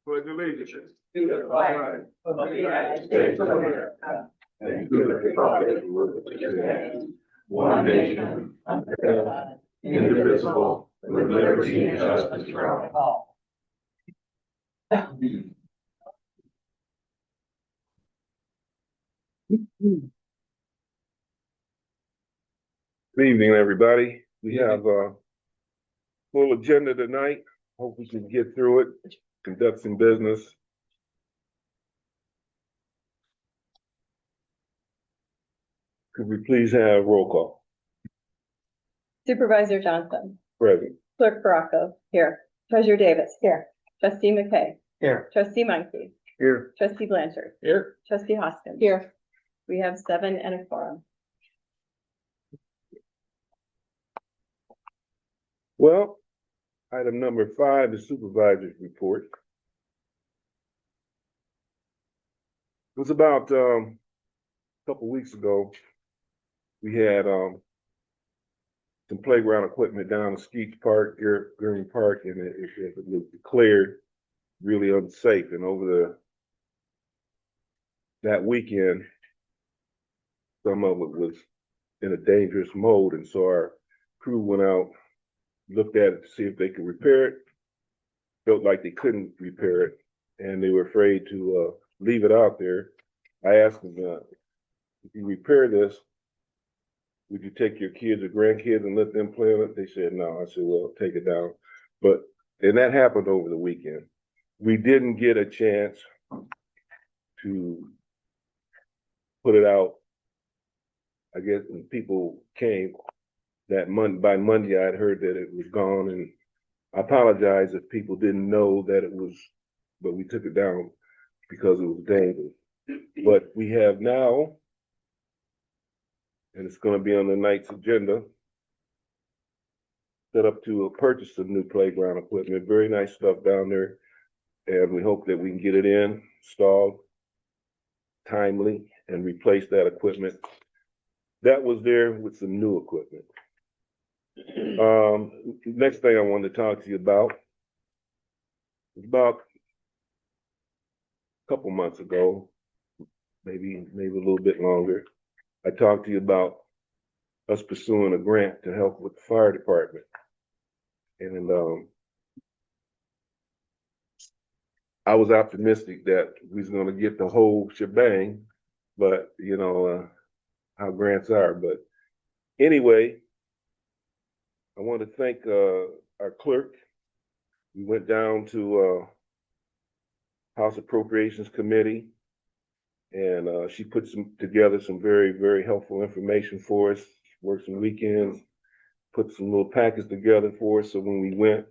Pledge allegiance to the flag of the United States of America and to the republic for which it stands, one nation, under God, indivisible, with liberty and justice for all. Good evening, everybody. We have a full agenda tonight. Hope we can get through it, conduct some business. Could we please have roll call? Supervisor Johnson. Present. Clerk Baracco. Here. Treasurer Davis. Here. Trustee McKay. Here. Trustee Monkey. Here. Trustee Blanchard. Here. Trustee Hoskins. Here. We have 7 and a quorum. Well, item number 5 is supervisor's report. It was about a couple weeks ago. We had some playground equipment down at Skeets Park, Green Park, and it was declared really unsafe. And over that weekend, some of it was in a dangerous mode, and so our crew went out, looked at it to see if they could repair it. Felt like they couldn't repair it, and they were afraid to leave it out there. I asked them, if you repair this, would you take your kids or grandkids and let them play on it? They said no. I said, well, take it down. And that happened over the weekend. We didn't get a chance to put it out. I guess when people came by Monday, I'd heard that it was gone, and I apologize if people didn't know that it was, but we took it down because it was dangerous. But we have now, and it's going to be on the night's agenda, set up to purchase some new playground equipment. Very nice stuff down there, and we hope that we can get it installed timely and replace that equipment that was there with some new equipment. Next thing I wanted to talk to you about is about a couple months ago, maybe a little bit longer. I talked to you about us pursuing a grant to help with the fire department. And I was optimistic that we was going to get the whole shebang, but you know how grants are. But anyway, I want to thank our clerk. We went down to House Appropriations Committee, and she put together some very, very helpful information for us, worked some weekends, put some little packets together for us, so when we went,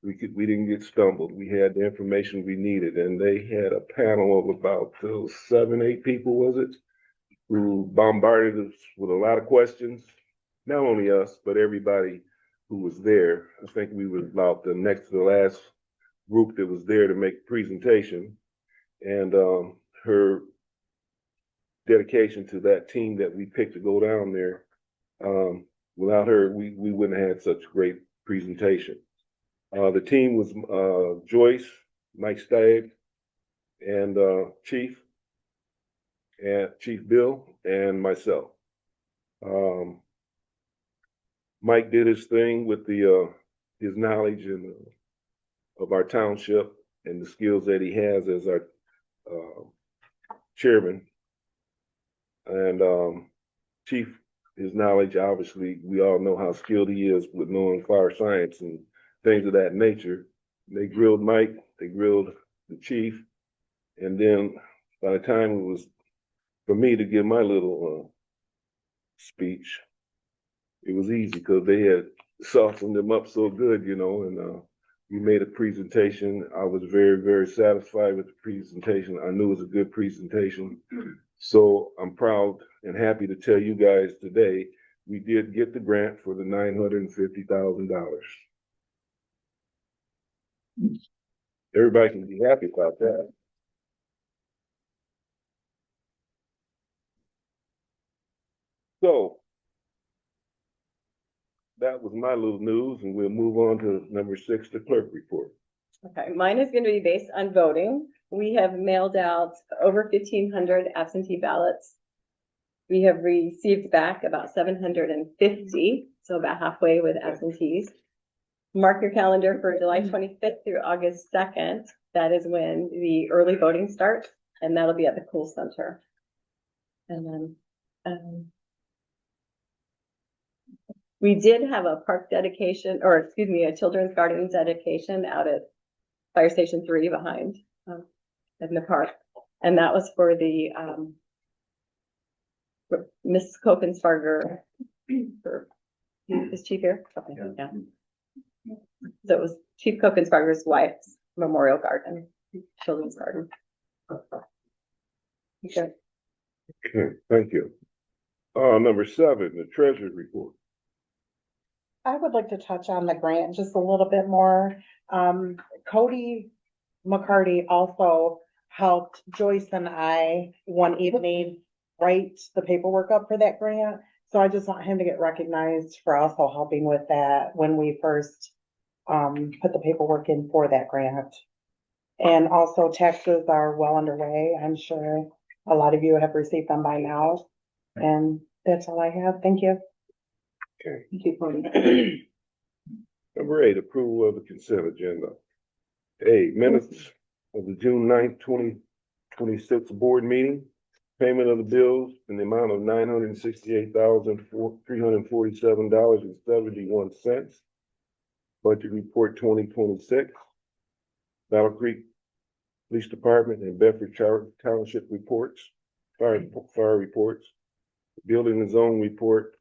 we didn't get stumbled. We had the information we needed, and they had a panel of about 7, 8 people, was it, who bombarded us with a lot of questions. Not only us, but everybody who was there. I think we were about the next to the last group that was there to make a presentation, and her dedication to that team that we picked to go down there. Without her, we wouldn't have had such a great presentation. The team was Joyce, Mike Stagg, and Chief Bill, and myself. Mike did his thing with his knowledge and of our township and the skills that he has as our chairman. And Chief, his knowledge, obviously, we all know how skilled he is with knowing fire science and things of that nature. They grilled Mike, they grilled the chief, and then by the time it was for me to give my little speech, it was easy because they had softened them up so good, you know, and we made a presentation. I was very, very satisfied with the presentation. I knew it was a good presentation. So I'm proud and happy to tell you guys today, we did get the grant for the $950,000. Everybody can be happy about that. So that was my little news, and we'll move on to number 6, the clerk report. Okay, mine is gonna be based on voting. We have mailed out over 1,500 absentee ballots. We have received back about 750, so about halfway with absentees. Mark your calendar for July 25th through August 2nd. That is when the early voting starts, and that'll be at the Cool Center. And then, we did have a park dedication, or excuse me, a children's garden dedication out at Fire Station 3 behind, in the park. And that was for the, for Miss Kokensparger, is Chief here? Okay, yeah. So it was Chief Kokensparger's wife's memorial garden, children's garden. Okay. Okay, thank you. Number 7, the treasurer's report. I would like to touch on the grant just a little bit more. Cody McCarty also helped Joyce and I one evening write the paperwork up for that grant. So I just want him to get recognized for also helping with that when we first put the paperwork in for that grant. And also taxes are well underway. I'm sure a lot of you have received them by now. And that's all I have. Thank you. Okay. Thank you, Cody. Number 8, approval of the consent agenda. A, minutes of the June 9th, 2026 board meeting. Payment of the bills in the amount of $968,347.71. Budget report 2026. Battle Creek Police Department and Bedford Township reports, fire reports, building and zone report,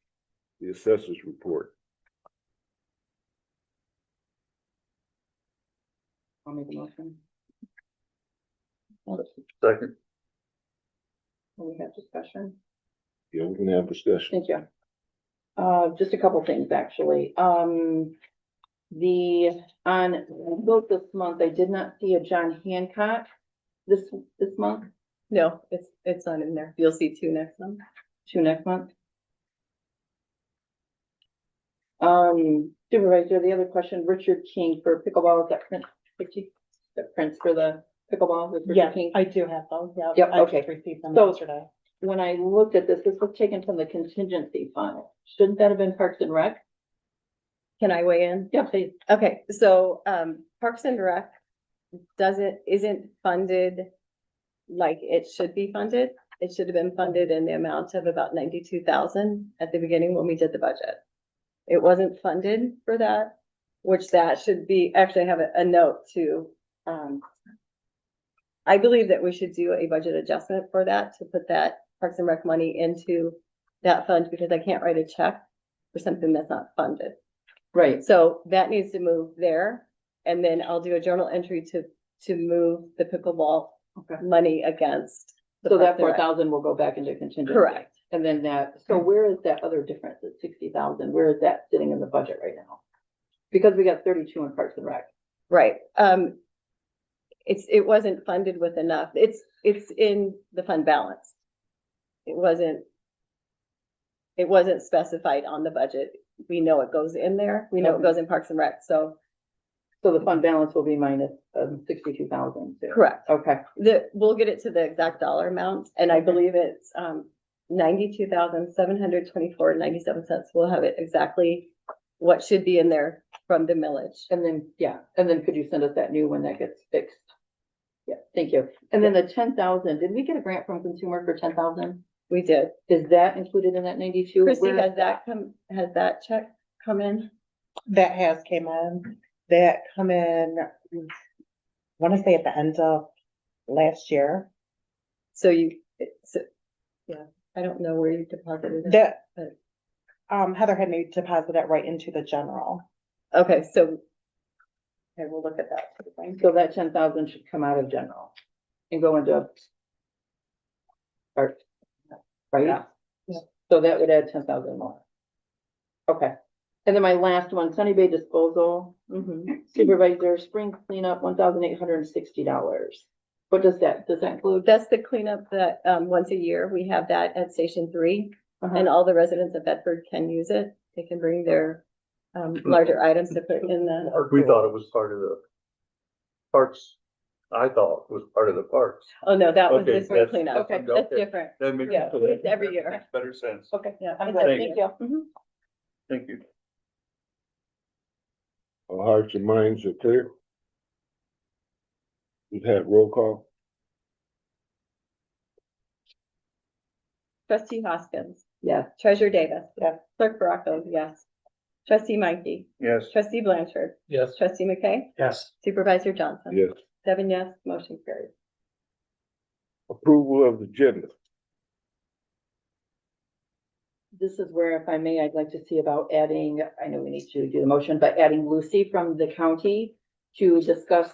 the assessor's report. I'll make a motion. Second. We have discussion. Yeah, we can have discussion. Thank you. Just a couple things, actually. On both this month, I did not see a John Hancock this month, No, it's not in there. You'll see 2 next month. 2 next month. Supervisor, the other question, Richard King for pickleball, is that print, the prints for the pickleball with Richard Yes, King? I do have those. Yeah. Yep, I just okay. received them So- yesterday. When I looked at this was taken from the contingency fund. Shouldn't that have been Parks and Rec? Can I weigh in? Yeah, please. Okay, so, Parks and Rec isn't funded like it should be funded. It should have been funded in the amount of about 92,000 at the beginning when we did the budget. It wasn't funded for that, which that should be, actually have a note to, I believe that we should do a budget adjustment for that, to put that Parks and Rec money into that fund, because I can't write a check for something that's not funded. Right. So that needs to move there, and then I'll do a journal entry to move the pickleball Okay. money against. the So that Parks and Rec. 4,000 will go back into contingency. Correct. And then so where is that other difference at 60,000? Where is that sitting in the budget right now? Because we got 32 in Parks and Rec. Right, it wasn't funded with enough, it's in the fund balance. It wasn't specified on the budget. We know it goes in there, we know it goes in Parks and Rec, so. So the fund balance will be minus 62,000 too. Correct. Okay. We'll get it to the exact dollar amount, and I believe it's, 92,724.97. We'll have it exactly what should be in there from the millage. And then could you send us that new one that gets fixed? Yeah, thank you. And then the 10,000, did we get a grant from consumer for 10,000? We did. Is that included in that 92? Christie, Where is has that check come in? That has came in, I want to say at the end of last year. So yeah, I don't know where you deposited it. That, but- Heather had me deposit it right into the general. Okay, so, okay, we'll look at that. So that 10,000 should come out of general and go into art, right? Yeah. Yeah. So that would add 10,000 more. Okay. And then my last one, Sunny Bay Disposal Supervisor, spring cleanup, $1,860. What does that include? That's the cleanup that, once a year, we have that at Station 3, Uh-huh. and all the residents of Bedford can use it. They can bring their, larger items to put in the, We thought it was part of parks, I thought was part of the parks. Oh, no, that was Okay, this spring that's- cleanup. okay, That's different. That makes, Yeah, it's every that year. makes better sense. Okay, Yeah. I'm it's good, every thank year. you. Mhm. Thank you. Our hearts and minds are clear. We've had roll call. Trustee Hoskins. Yes. Treasurer Davis. Yes. Clerk Baraco, yes. Trustee Mikey. Yes. Trustee Blanchard. Yes. Trustee McKay. Yes. Supervisor Johnson. Yes. 7 yes, motion carries. Approval of the agenda. This is where, if I may, I'd like to see about adding, I know we need to do the motion, but adding Lucy from the county to discuss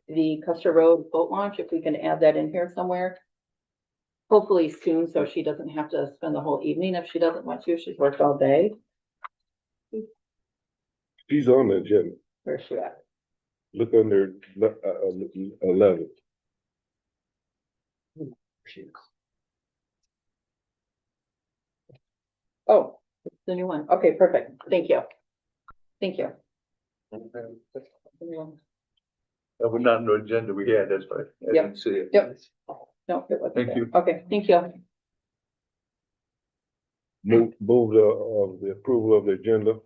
the Custer Road boat launch, if we can add that in here somewhere. Hopefully soon, so she doesn't have to spend the whole evening if she doesn't want to. She's worked all day. She's on the agenda. Where's she at? Look under 11. Oh, it's the new one. Okay, perfect. Thank you. Thank you. That was not an agenda we had, that's why I Yep. didn't see it. Yep. No, it wasn't Thank there. you. Okay, thank you. Move the approval of the agenda.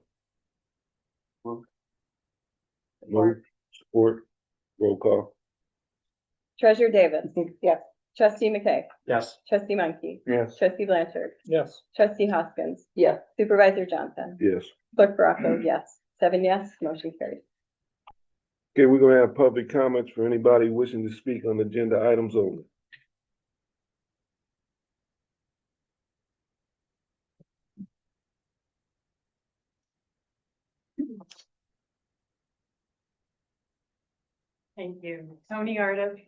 Move, support, roll call. Treasurer Davis. Yes. Trustee McKay. Yes. Trustee Mikey. Yes. Trustee Blanchard. Yes. Trustee Hoskins. Yes. Supervisor Johnson. Yes. Clerk Baraco, yes. 7 yes, motion carries. Okay, we're gonna have public comments for anybody wishing to speak on agenda items only. Thank you. Tony Artis,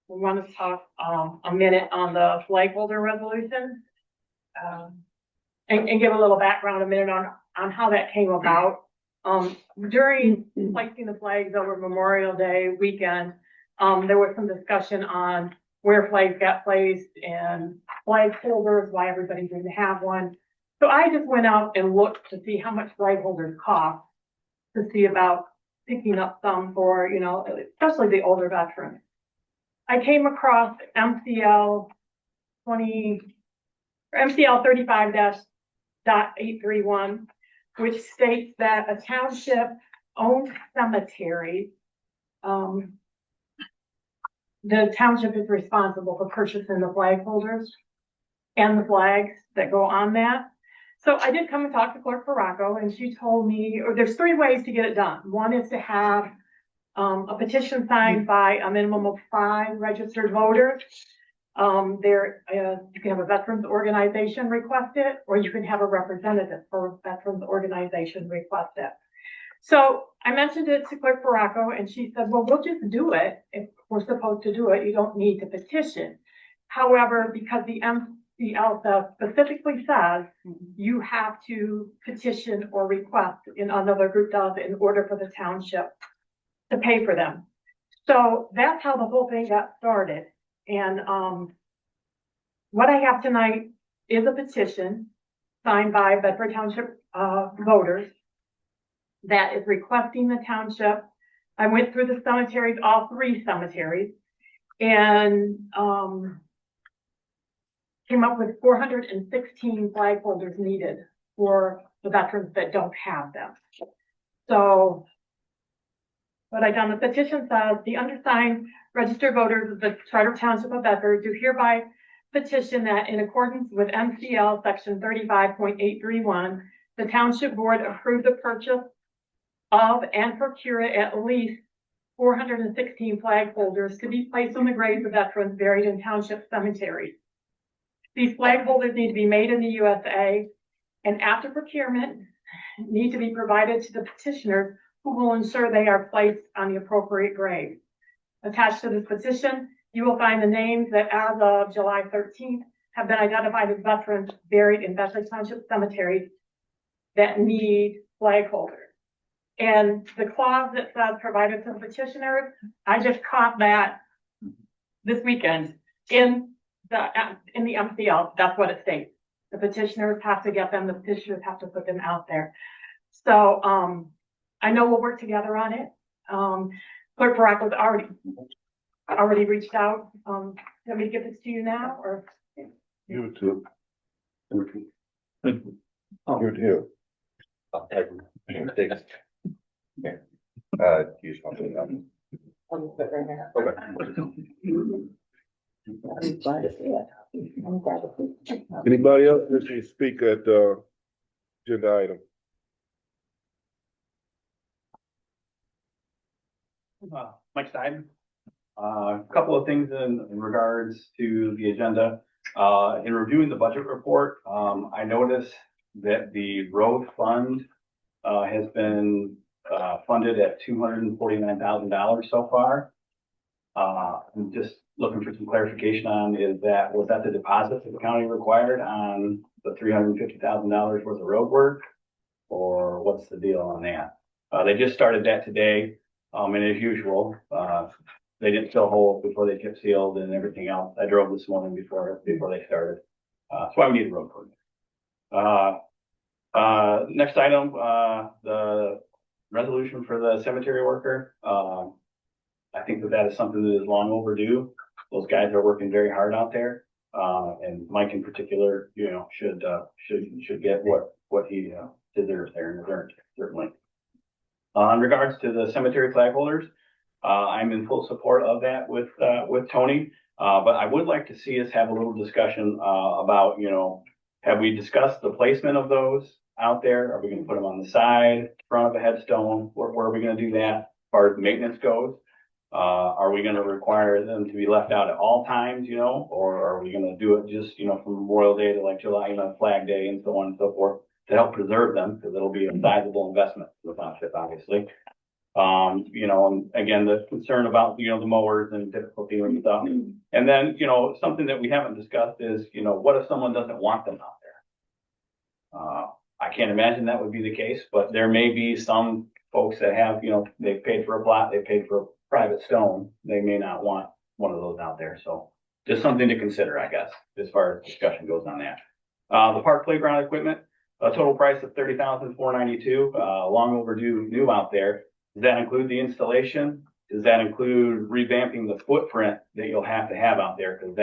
we want to talk, a minute on the flag holder resolution. And give a little background, a minute on how that came about. During placing the flags over Memorial Day weekend, there was some discussion on where flags got placed and flag holders, why everybody didn't have one. So I just went out and looked to see how much flag holders cost, to see about picking up some for, you know, especially the older veterans. I came across MCL 35-.831, which states that a township owned cemetery, the township is responsible for purchasing the flag holders and the flags that go on that. So I did come and talk to Clerk Baraco, and she told me, or there's 3 ways to get it done. One is to have a petition signed by a minimum of 5 registered voters. You can have a veterans organization request it, or you can have a representative for a veterans organization request it. So I mentioned it to Clerk Baraco, and she said, well, we'll just do it. If we're supposed to do it, you don't need to petition. However, because the MCL specifically says you have to petition or request, and another group does, in order for the township to pay for them. So that's how the whole thing got started. And what I have tonight is a petition signed by Bedford Township voters that is requesting the township. I went through the cemeteries, all 3 cemeteries, and came up with 416 flag holders needed for the veterans that don't have them. So what I done, the petition says, the undersigned registered voters of the Charter Township of Bedford do hereby petition that in accordance with MCL section 35.831, the township board approve the purchase of and procure at least 416 flag holders to be placed on the graves of veterans buried in township cemeteries. These flag holders need to be made in the USA, and after procurement need to be provided to the petitioners, who will ensure they are placed on the appropriate grave. Attached to this petition, you will find the names that as of July 13th have been identified as veterans buried in Bedford Township cemeteries that need flag holders. And the clause that says provided to the petitioners, I just caught that this weekend in the MCL. That's what it states. The petitioners have to get them, the petitioners have to put them out there. So, I know we'll work together on it. Clerk Barack was already reached out. Want me to give this to you now, or? Give it to. Give it to him. Use something. I'll just put it right here. Okay. I'm glad to see it. I'm glad to see it. Anybody else wishing to speak at, agenda item? Mike Stein. A couple of things in regards to the agenda. In reviewing the budget report, I noticed that the road fund has been funded at $249,000 so far. I'm just looking for some clarification on, was that the deposit that the county required on the $350,000 worth of road work? Or what's the deal on that? They just started that today. And as usual, they didn't fill holes before they chip sealed and everything else. I drove this morning before they started. That's why we need a road permit. Next item, the resolution for the cemetery worker. I think that is something that is long overdue. Those guys are working very hard out there. And Mike in particular, should get what he deserves there and earned, certainly. In regards to the cemetery flag holders, I'm in full support of that with Tony. But I would like to see us have a little discussion about, have we discussed the placement of those out there? Are we going to put them on the side, front of a headstone? Where are we going to do that as far as maintenance goes? Are we going to require them to be left out at all times, or are we going to do it just, from Memorial Day to like July, Flag Day and so on and so forth to help preserve them, because it'll be a sizable investment for the township, obviously. And again, the concern about, the mowers and difficulty and stuff. And then, something that we haven't discussed is, what if someone doesn't want them out there? I can't imagine that would be the case, but there may be some folks that have, they've paid for a plot, they paid for a private stone. They may not want one of those out there. So just something to consider, I guess, as far as discussion goes on that. The park playground equipment, a total price of $30,492, long overdue new out there. Does that include the installation? Does that include revamping the footprint that you'll have to have out there? Because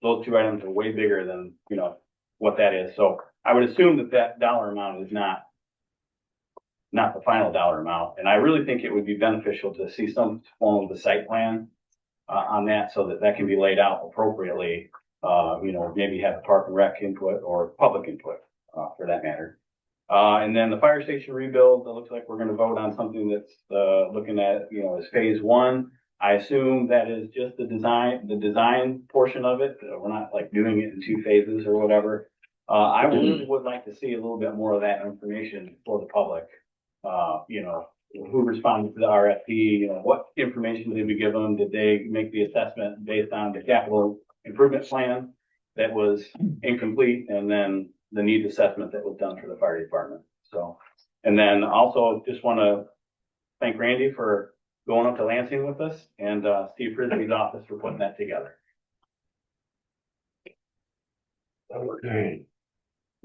those two items are way bigger than, what that is. So I would assume that dollar amount is not the final dollar amount. And I really think it would be beneficial to see some form of the site plan on that, so that can be laid out appropriately. Maybe have the park and rec input or public input for that matter. And then the fire station rebuild, it looks like we're going to vote on something that's looking at, as phase one. I assume that is just the design portion of it. We're not like doing it in two phases or whatever. I really would like to see a little bit more of that information for the public. Who responded to the RFP, what information did we give them? Did they make the assessment based on the capital improvement plan that was incomplete, and then the needs assessment that was done for the fire department? So, and then also just want to thank Randy for going up to Lansing with us, and Steve Frisbee's office for putting that together. Okay.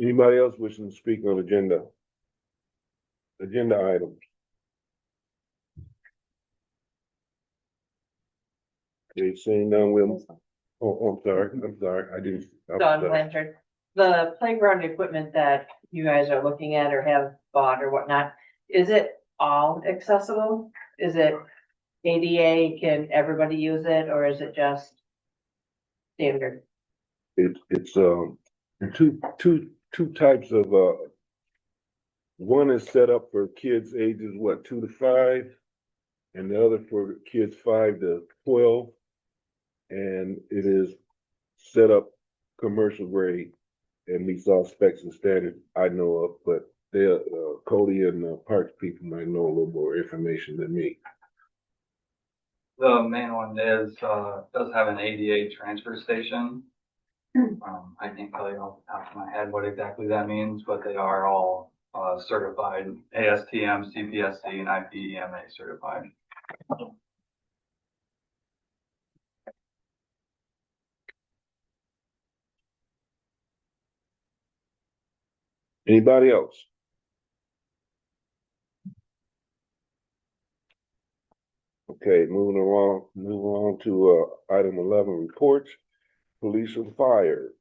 Anybody else wishing to speak on agenda items? Okay, seeing none, I'm sorry, I didn't. Dawn Blanchard, the playground equipment that you guys are looking at or have bought or whatnot, is it all accessible? Is it ADA, can everybody use it, or is it just standard? It's two types of, one is set up for kids ages, 2 to 5, and the other for kids 5 to 12. And it is set up commercial grade and meets all specs and standards I know of, but Cody and parks people might know a little more information than me. The main one does have an ADA transfer station. I can't tell you off the top of my head what exactly that means, but they are all certified ASTM, CPSC, and IPEMA certified. Anybody else? Okay, move along to, item 11, reports, police and fire.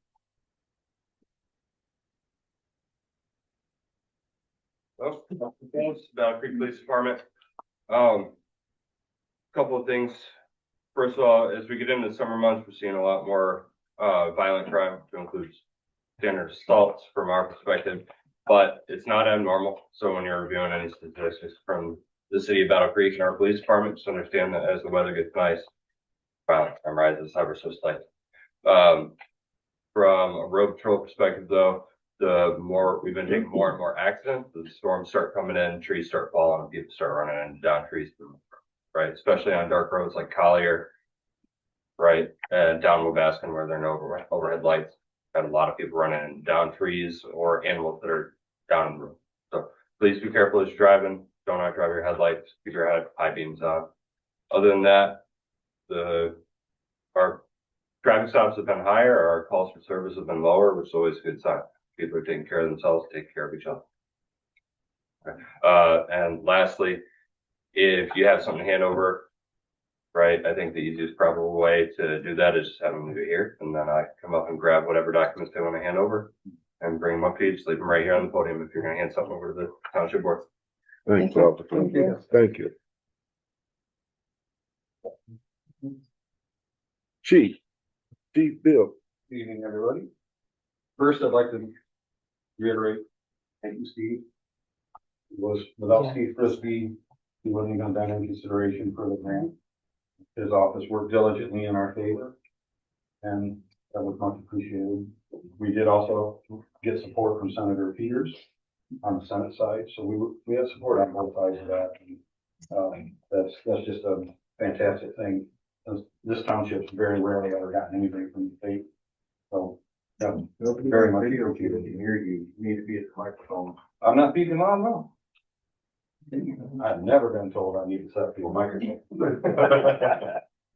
Well, thanks, Battle Creek Police Department. Couple of things. First of all, as we get into the summer months, we're seeing a lot more violent crime, to include standard assaults from our perspective, but it's not abnormal. So when you're reviewing any statistics from the city of Battle Creek and our police department, just understand that as the weather gets nice, violent crime rises ever so slightly. From a road patrol perspective, though, the more we've been taking more and more accidents, the storms start coming in, trees start falling, and people start running in down trees, right? Especially on dark roads like Collier, right? And down Wabascan where there are no overhead lights. Got a lot of people running down trees or animals that are down in the road. So please be careful as you're driving. Don't outdrive your headlights. Keep your high beams on. Other than that, our traffic stops have been higher. Our calls for service have been lower, which is always a good sign. People are taking care of themselves, taking care of each other. And lastly, if you have something to hand over, right, I think the easiest probable way to do that is just have them leave it here, and then I come up and grab whatever documents they want to hand over and bring them up to you. Just leave them right here on the podium if you're going to hand something over to the township board. Thanks, Thank you. officer. Thank you. Thank you. Chief Bill. Good evening, everybody. First, I'd like to reiterate, thank you, Steve. It was without Steve Frisbee, he wouldn't have done any consideration for the grant. His office worked diligently in our favor, and that was much appreciated. We did also get support from Senator Peters on the Senate side, so we had support on both sides of that. And, that's just a fantastic thing. This township's very rarely ever gotten anything from the state, so yeah, very much appreciated. You need to be at the microphone. I'm not speaking loud, no. I've never been told I need to set the microphone.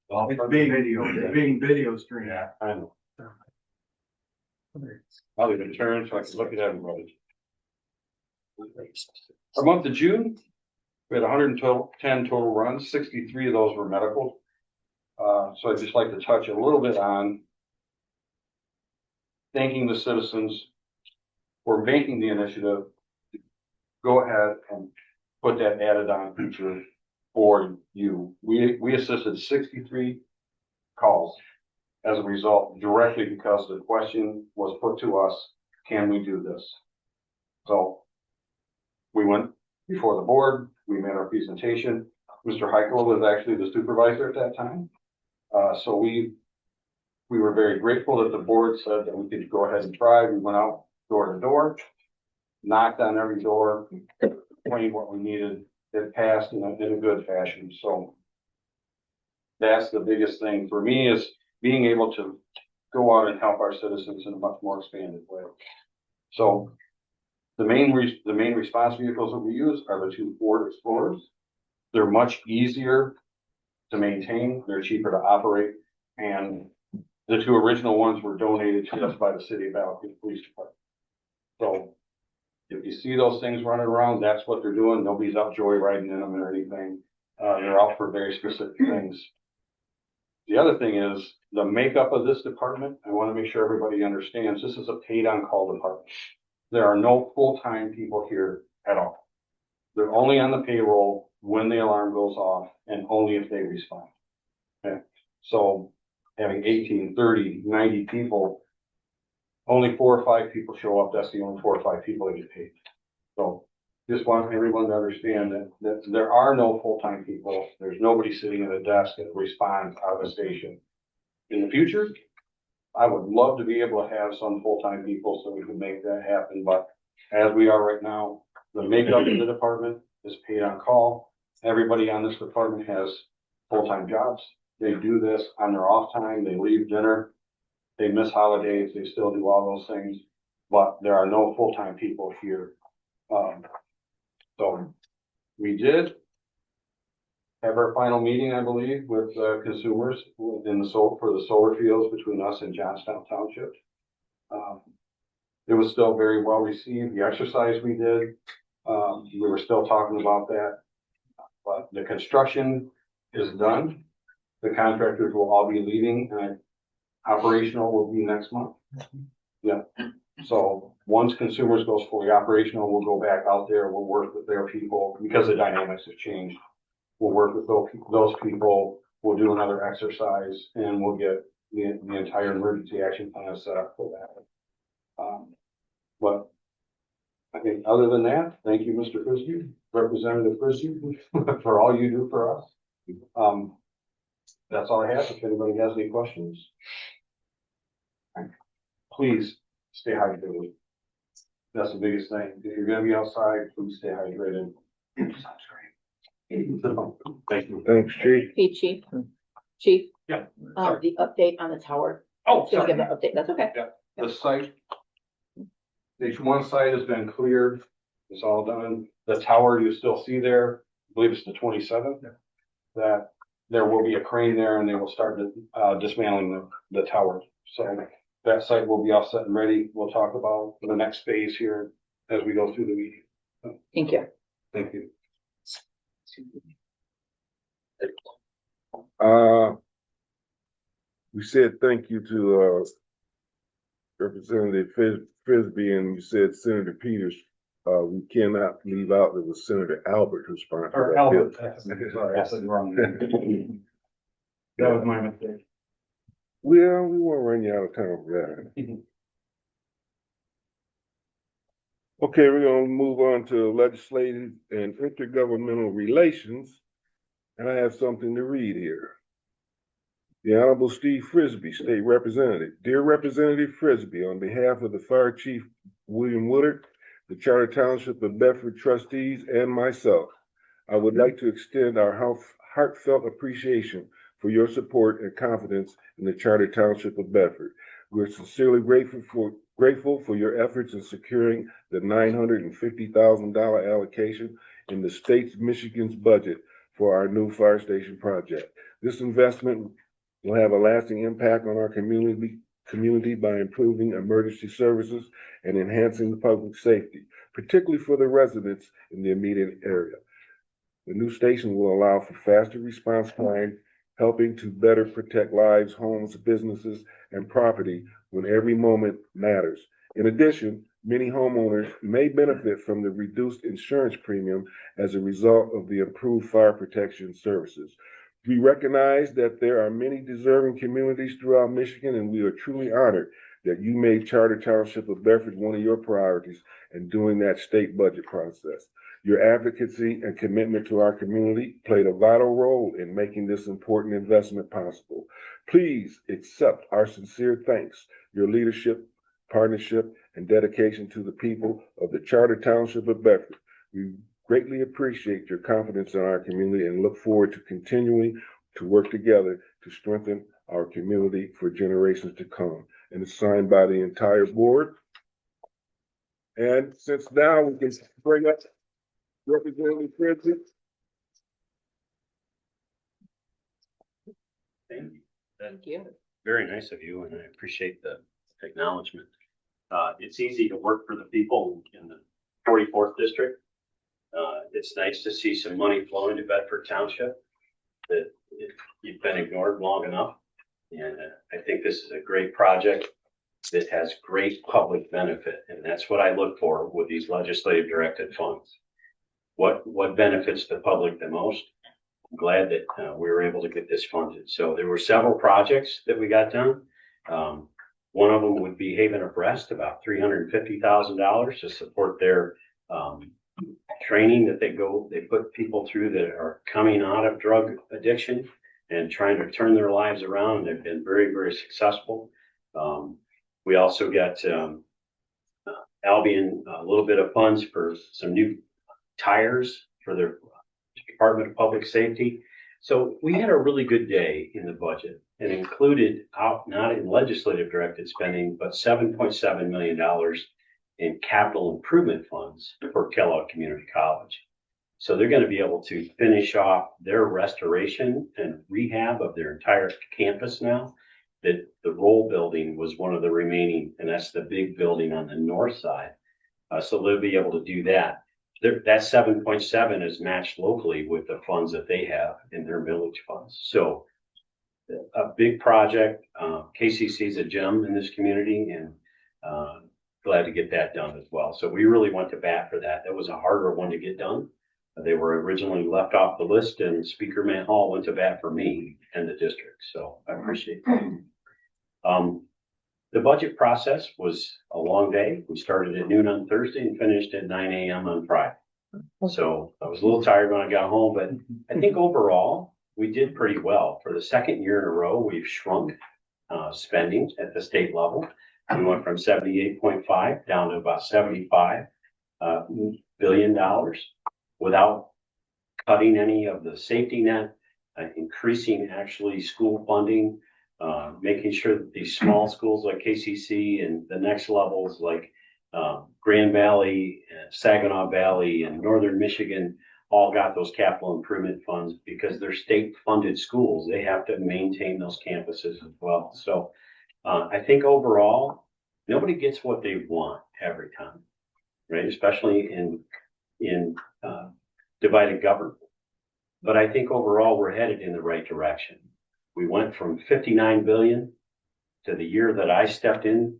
It's being video streamed. Yeah, I know. I'll even turn so I can look at everybody. Our month of June, we had 110 total runs, 63 of those were medical. So I'd just like to touch a little bit on thanking the citizens for making the initiative to go ahead and put that added on feature for you. We assisted 63 calls as a result, directly because the question was put to us, can we do this? So we went before the board, we made our presentation. Mr. Heichel was actually the supervisor at that time. So we were very grateful that the board said that we could go ahead and try. We went out door to door, knocked on every door, explained what we needed. It passed in a good fashion. So that's the biggest thing for me, is being able to go out and help our citizens in a much more expanded way. So the main response vehicles that we use are the 2 Ford Explorers. They're much easier to maintain, they're cheaper to operate, and the 2 original ones were donated to us by the city of Battle Creek Police Department. So if you see those things running around, that's what they're doing. Nobody's out joyriding in them or anything. They're out for very specific things. The other thing is the makeup of this department. I want to make sure everybody understands this is a paid on call department. There are no full-time people here at all. They're only on the payroll when the alarm goes off and only if they respond. Okay. So having 18, 30, 90 people, only 4 or 5 people show up. That's the only 4 or 5 people that get paid. So just want everyone to understand that there are no full-time people. There's nobody sitting at a desk that responds out of the station. In the future, I would love to be able to have some full-time people so we can make that happen. But as we are right now, the makeup of the department is paid on call. Everybody on this department has full-time jobs. They do this on their off time. They leave dinner. They miss holidays. They still do all those things, but there are no full-time people here. So we did have our final meeting, I believe, with consumers in for the solar fields between us and Johnstown Township. It was still very well received. The exercise we did, we were still talking about that, but the construction is done. The contractors will all be leaving and operational will be next month. Yeah, so once consumers goes fully operational, we'll go back out there, we'll work with their people because the dynamics have changed. We'll work with those people, we'll do another exercise and we'll get the entire emergency action plan set up for that. But I think other than that, thank you, Mr. Frisbee, Representative Frisbee, for all you do for us. That's all I have. If anybody has any questions, please stay hydrated. That's the biggest thing. If you're gonna be outside, please stay hydrated. Sounds great. Thank you. Thanks, Chief. Hey, Chief, Yeah. the update on the tower. Oh, Just give an update, that's okay. The site, each one site has been cleared. It's all done. The tower you still see there, I believe it's the 27th. That there will be a crane there and they will start dismantling the tower. So that site will be all set and ready. We'll talk about the next phase here as we go through the meeting. Thank you. Thank you. We said thank you to, Representative Frisbee, and you said Senator Peters. We cannot leave out that it was Senator Albert who sponsored Or that Albert, bill. sorry, I said wrong. That was my mistake. Well, we won't run you out of time for that. Okay, we're gonna move on to legislative and intergovernmental relations. And I have something to read here. The Honorable Steve Frisbee, State Representative. Dear Representative Frisbee, on behalf of the Fire Chief William Woodard, the Charter Township of Bedford trustees, and myself, I would like to extend our heartfelt appreciation for your support and confidence in the Charter Township of Bedford. We're sincerely grateful for your efforts in securing the $950,000 allocation in the state's Michigan's budget for our new fire station project. This investment will have a lasting impact on our community by improving emergency services and enhancing the public safety, particularly for the residents in the immediate area. The new station will allow for faster response time, helping to better protect lives, homes, businesses, and property when every moment matters. In addition, many homeowners may benefit from the reduced insurance premium as a result of the improved fire protection services. We recognize that there are many deserving communities throughout Michigan, and we are truly honored that you made Charter Township of Bedford one of your priorities in doing that state budget process. Your advocacy and commitment to our community played a vital role in making this important investment possible. Please accept our sincere thanks. Your leadership, partnership, and dedication to the people of the Charter Township of Bedford. We greatly appreciate your confidence in our community and look forward to continuing to work together to strengthen our community for generations to come. And it's signed by the entire board. And since now we can bring up Representative Frisbee. Thank you. Thank you. Very nice of you, and I appreciate the acknowledgement. It's easy to work for the people in the 44th district. It's nice to see some money flowing to Bedford Township that you've been ignored long enough. And I think this is a great project that has great public benefit. And that's what I look for with these legislative directed funds. What benefits the public the most? I'm glad that we were able to get this funded. So there were several projects that we got done. One of them would be Haven Abreast, about $350,000 to support their training that they put people through that are coming out of drug addiction and trying to turn their lives around. They've been very, very successful. We also got Albion a little bit of funds for some new tires for their Department of Public Safety. So we had a really good day in the budget and included not in legislative directed spending, but $7.7 million in capital improvement funds for Kellogg Community College. So they're going to be able to finish off their restoration and rehab of their entire campus now. That the Roll building was one of the remaining, and that's the big building on the north side. So they'll be able to do that. that 7.7 is matched locally with the funds that they have in their village funds. So a big project, KCC is a gem in this community, and glad to get that done as well. So we really went to bat for that. That was a harder one to get done. They were originally left off the list, and Speaker Matt Hall went to bat for me and the district. So I appreciate that. The budget process was a long day. We started at noon on Thursday and finished at 9 a.m. on Friday. So I was a little tired when I got home, but I think overall we did pretty well. For the second year in a row, we've shrunk spending at the state level. We went from 78.5 down to about $75 billion without cutting any of the safety net, increasing actually school funding, making sure that these small schools like KCC and the next levels like Grand Valley, and Saginaw Valley, and Northern Michigan all got those capital improvement funds because they're state-funded schools. They have to maintain those campuses as well. So I think overall, nobody gets what they want every time, right? Especially in divided government. But I think overall, we're headed in the right direction. We went from 59 billion to the year that I stepped in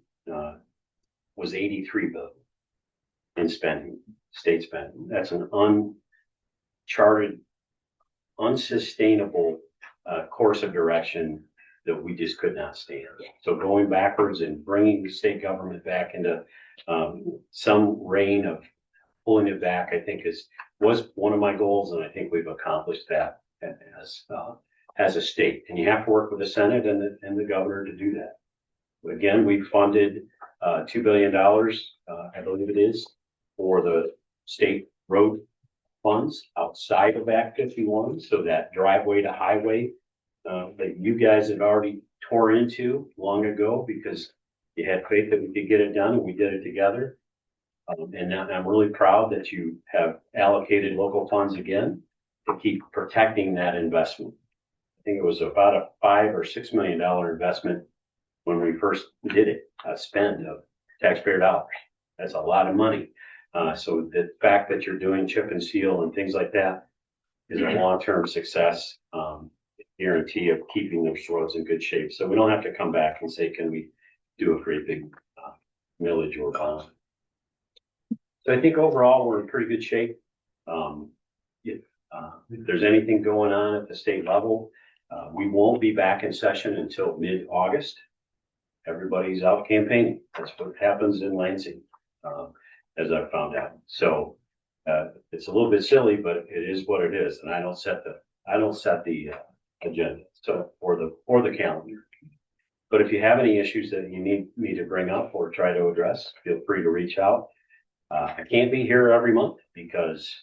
was 83 billion in spending, state spending. That's an uncharted, unsustainable course of direction that we just could not stand. So going backwards and bringing the state government back into some reign of pulling it back, I think was one of my goals, and I think we've accomplished that as a state. And you have to work with the Senate and the governor to do that. Again, we funded $2 billion, I believe it is, for the state road funds outside of Act 51. So that driveway to highway that you guys had already tore into long ago because you had faith that we could get it done, and we did it together. And now I'm really proud that you have allocated local funds again to keep protecting that investment. I think it was about a $5 or $6 million investment when we first did it, a spend of taxpayer dollars. That's a lot of money. So the fact that you're doing chip and seal and things like that is a long-term success guarantee of keeping those roads in good shape. So we don't have to come back and say, can we do a great big millage or bond? So I think overall we're in pretty good shape. If there's anything going on at the state level, we won't be back in session until mid-August. Everybody's out campaigning. That's what happens in Lansing, as I've found out. So it's a little bit silly, but it is what it is. And I don't set the agenda or the calendar. But if you have any issues that you need me to bring up or try to address, feel free to reach out. I can't be here every month because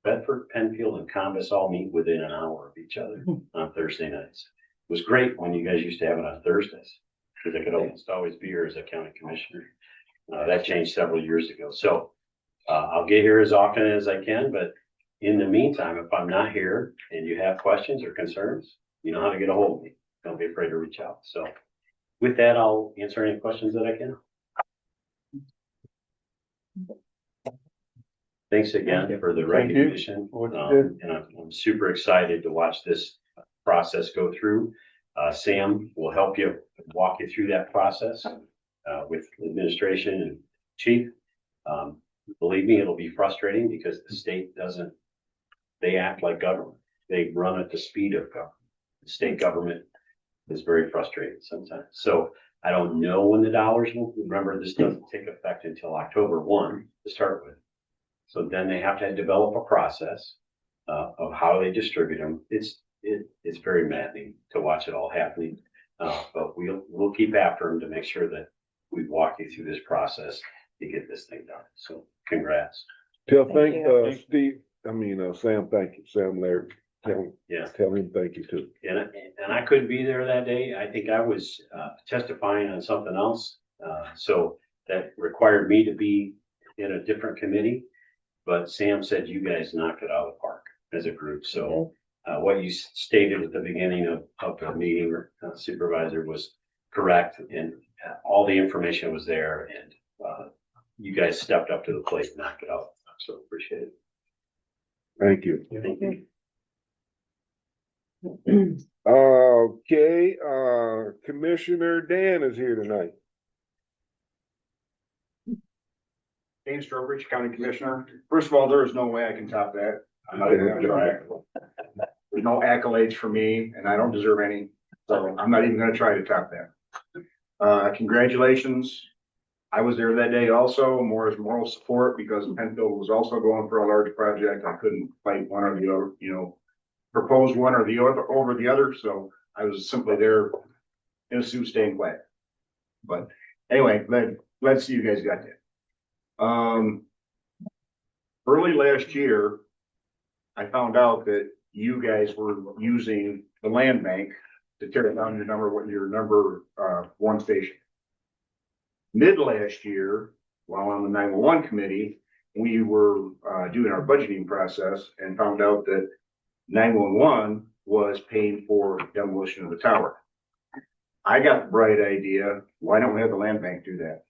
Bedford, Penfield, and Compass all meet within an hour of each other on Thursday nights. It was great when you guys used to have it on Thursdays because I could always be here as a county commissioner. That changed several years ago. So I'll get here as often as I can, but in the meantime, if I'm not here and you have questions or concerns, you know how to get a hold of me. Don't be afraid to reach out. So with that, I'll answer any questions that I can. Thanks again for the recognition. And I'm super excited to watch this process go through. Sam will help you walk you through that process with administration and chief. Believe me, it'll be frustrating because the state they act like government. They run at the speed of government. The state government is very frustrating sometimes. So I don't know when the dollars will, remember, this doesn't take effect until October 1 to start with. So then they have to develop a process of how they distribute them. It's very maddening to watch it all happening. But we'll keep after them to make sure that we walk you through this process to get this thing done. So congrats. Sam, thank you. Sam, Larry, tell him thank you too. And I couldn't be there that day. I think I was testifying on something else. So that required me to be in a different committee. But Sam said you guys knocked it out of the park as a group. So what you stated at the beginning of the meeting, Supervisor, was correct. And all the information was there. And you guys stepped up to the plate and knocked it out So appreciate it. Thank you. Thank you. Okay, Commissioner Dan is here tonight. Dan Strobridge, County Commissioner. First of all, there is no way I can top that. I'm not even gonna try. There's no accolades for me, and I don't deserve any, so I'm not even gonna try to top that. Congratulations. I was there that day also, more as moral support, because Penfield was also going for a large project. I couldn't fight one or the other, propose one or the other over the other, so I was simply there in a suit staying quiet. But anyway, glad to see you guys got that. Early last year, I found out that you guys were using the land bank to tear down your number one station. Mid last year, while on the 911 committee, we were doing our budgeting process and found out that 911 was paying for demolition of the tower. I got the bright idea, why don't we have the land bank do that?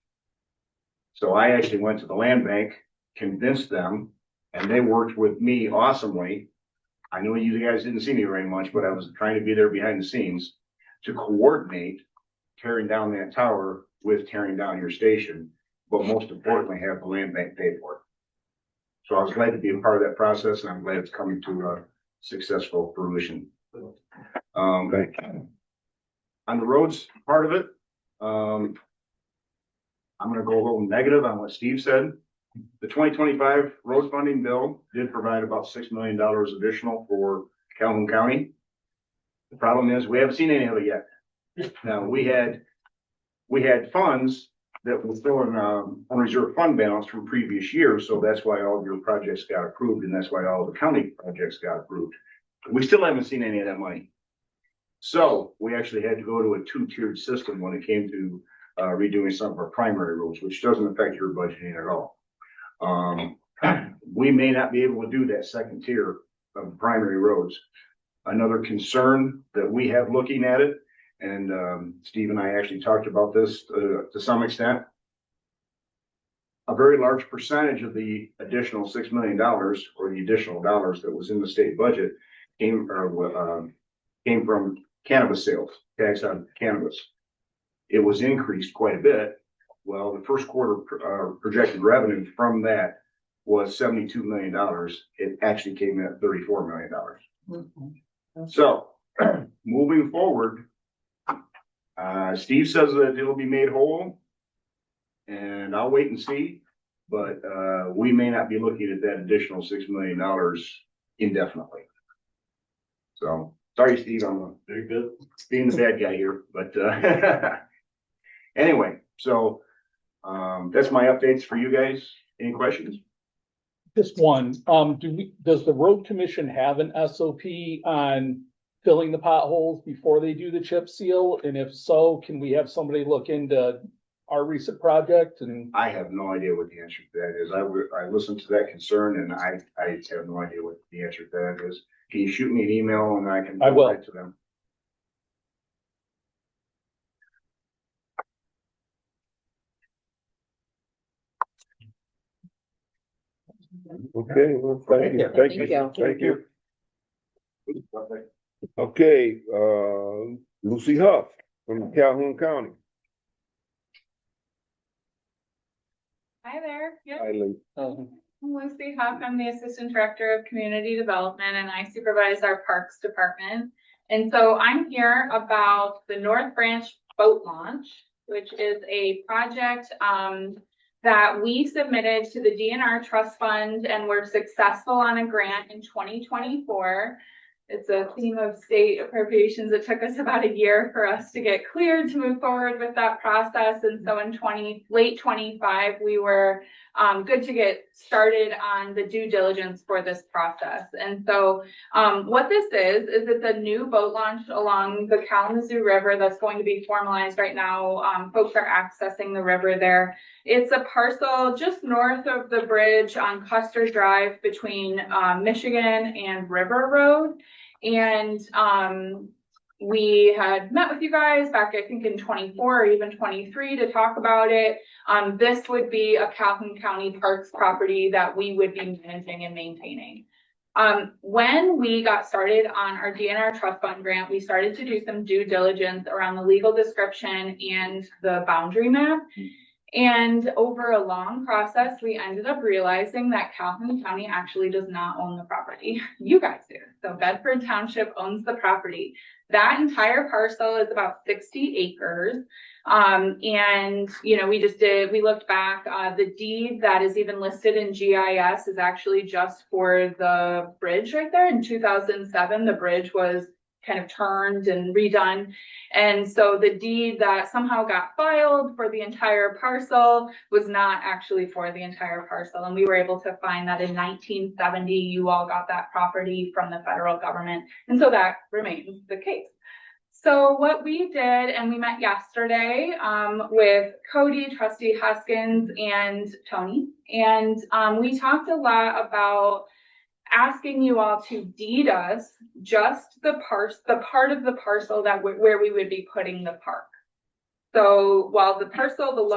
So I actually went to the land bank, convinced them, and they worked with me awesomely. I know you guys didn't see me very much, but I was trying to be there behind the scenes to coordinate tearing down that tower with tearing down your station, but most importantly, have the land bank pay for it. So I was glad to be a part of that process, and I'm glad it's coming to a successful fruition. Thank you. On the roads part of it, I'm gonna go a little negative on what Steve said. The 2025 road funding bill did provide about $6 million additional for Calhoun County. The problem is we haven't seen any of it yet. Now, we had funds that were still in unreserved fund balance from previous years, so that's why all of your projects got approved, and that's why all of the county projects got approved. We still haven't seen any of that money. So we actually had to go to a two-tiered system when it came to redoing some of our primary roads, which doesn't affect your budgeting at all. We may not be able to do that second tier of primary roads. Another concern that we have looking at it, and Steve and I actually talked about this to some extent. A very large percentage of the additional $6 million or the additional dollars that was in the state budget came from cannabis sales, tax on cannabis. It was increased quite a bit. Well, the first quarter projected revenue from that was $72 million. It actually came in at $34 million. Mm-hmm. So moving forward, Steve says that it'll be made whole, and I'll wait and see, but we may not be looking at that additional $6 million indefinitely. So sorry, Steve, I'm very good being the bad guy here, but anyway, so that's my updates for you guys. Any questions? Just one, does the road commission have an SOP on filling the potholes before they do the chip seal? And if so, can we have somebody look into our recent project? And I have no idea what the answer to that is. I listened to that concern, and I have no idea what the answer to that is. Can you shoot me an email and I can will. write to them? Okay, well, thank you, thank you, thank you. Okay, Lucy Huff from Calhoun County. Hi there. Yep. Hi, Lucy. I'm Lucy Huff. I'm the Assistant Director of Community Development, and I supervise our Parks Department. And so I'm here about the North Branch Boat Launch, which is a project that we submitted to the DNR Trust Fund and were successful on a grant in 2024. It's a theme of state appropriations. It took us about a year for us to get cleared to move forward with that process. And so in late 25, we were good to get started on the due diligence for this process. And so what this is it's a new boat launch along the Kalamazoo River that's going to be formalized right now. Folks are accessing the river there. It's a parcel just north of the bridge on Custer Drive between Michigan and River Road. And we had met with you guys back, I think in 24 or even 23 to talk about it. This would be a Calhoun County Parks property that we would be managing and maintaining. When we got started on our DNR trust fund grant, we started to do some due diligence around the legal description and the boundary map. And over a long process, we ended up realizing that Calhoun County actually does not own the property. You guys do. So Bedford Township owns the property. That entire parcel is about 60 acres. And, you know, we looked back, the deed that is even listed in GIS is actually just for the bridge right there. In 2007, the bridge was kind of turned and redone. And so the deed that somehow got filed for the entire parcel was not actually for the entire parcel. And we were able to find that in 1970, you all got that property from the federal government. And so that remains the case. So what we did, and we met yesterday with Cody, Trustee Hoskins, and Tony, and we talked a lot about asking you all to deed us just the part of the parcel where we would be putting the park. So while the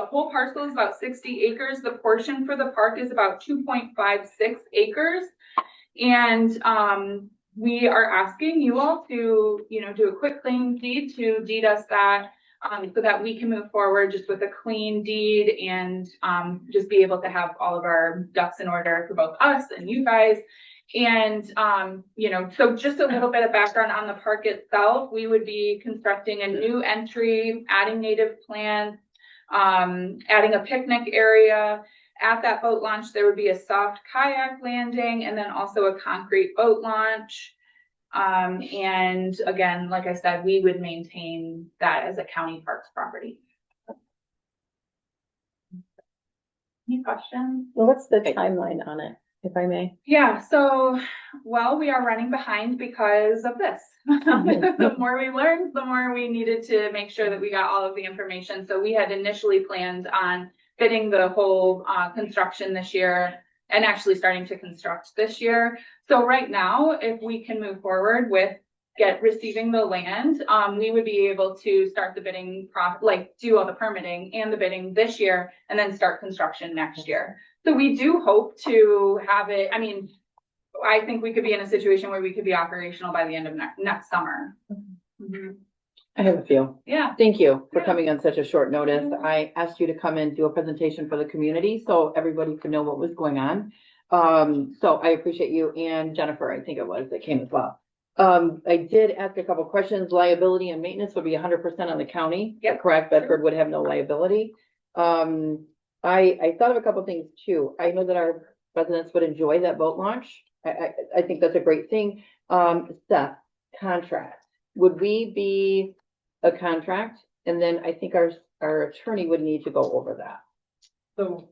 whole parcel is about 60 acres, the portion for the park is about 2.56 acres. And we are asking you all to, you know, do a quick claim deed to deed us that so that we can move forward just with a clean deed and just be able to have all of our ducks in order for both us and you guys. And, you know, so just a little bit of background on the park itself. We would be constructing a new entry, adding native plants, adding a picnic area. At that boat launch, there would be a soft kayak landing and then also a concrete boat launch. And again, like I said, we would maintain that as a county parks property. Any questions? Well, what's the timeline on it, if I may? Yeah, so, well, we are running behind because of this. The more we learned, the more we needed to make sure that we got all of the information. So we had initially planned on bidding the whole construction this year and actually starting to construct this year. So right now, if we can move forward with receiving the land, we would be able to start the bidding, do all the permitting and the bidding this year and then start construction next year. So we do hope to have it. I mean, I think we could be in a situation where we could be operational by the end of next summer. Mm-hmm. I have a few. Yeah. Thank you for coming on such a short notice. I asked you to come and do a presentation for the community so everybody could know what was going on. So I appreciate you, and Jennifer, I think it was, that came as well. I did ask a couple questions. Liability and maintenance would be 100% on the county. Yep. Correct? Bedford would have no liability. I thought of a couple things too. I know that our residents would enjoy that boat launch. I think that's a great thing. Seth, contract. Would we be a contract? And then I think our attorney would need to go over that. So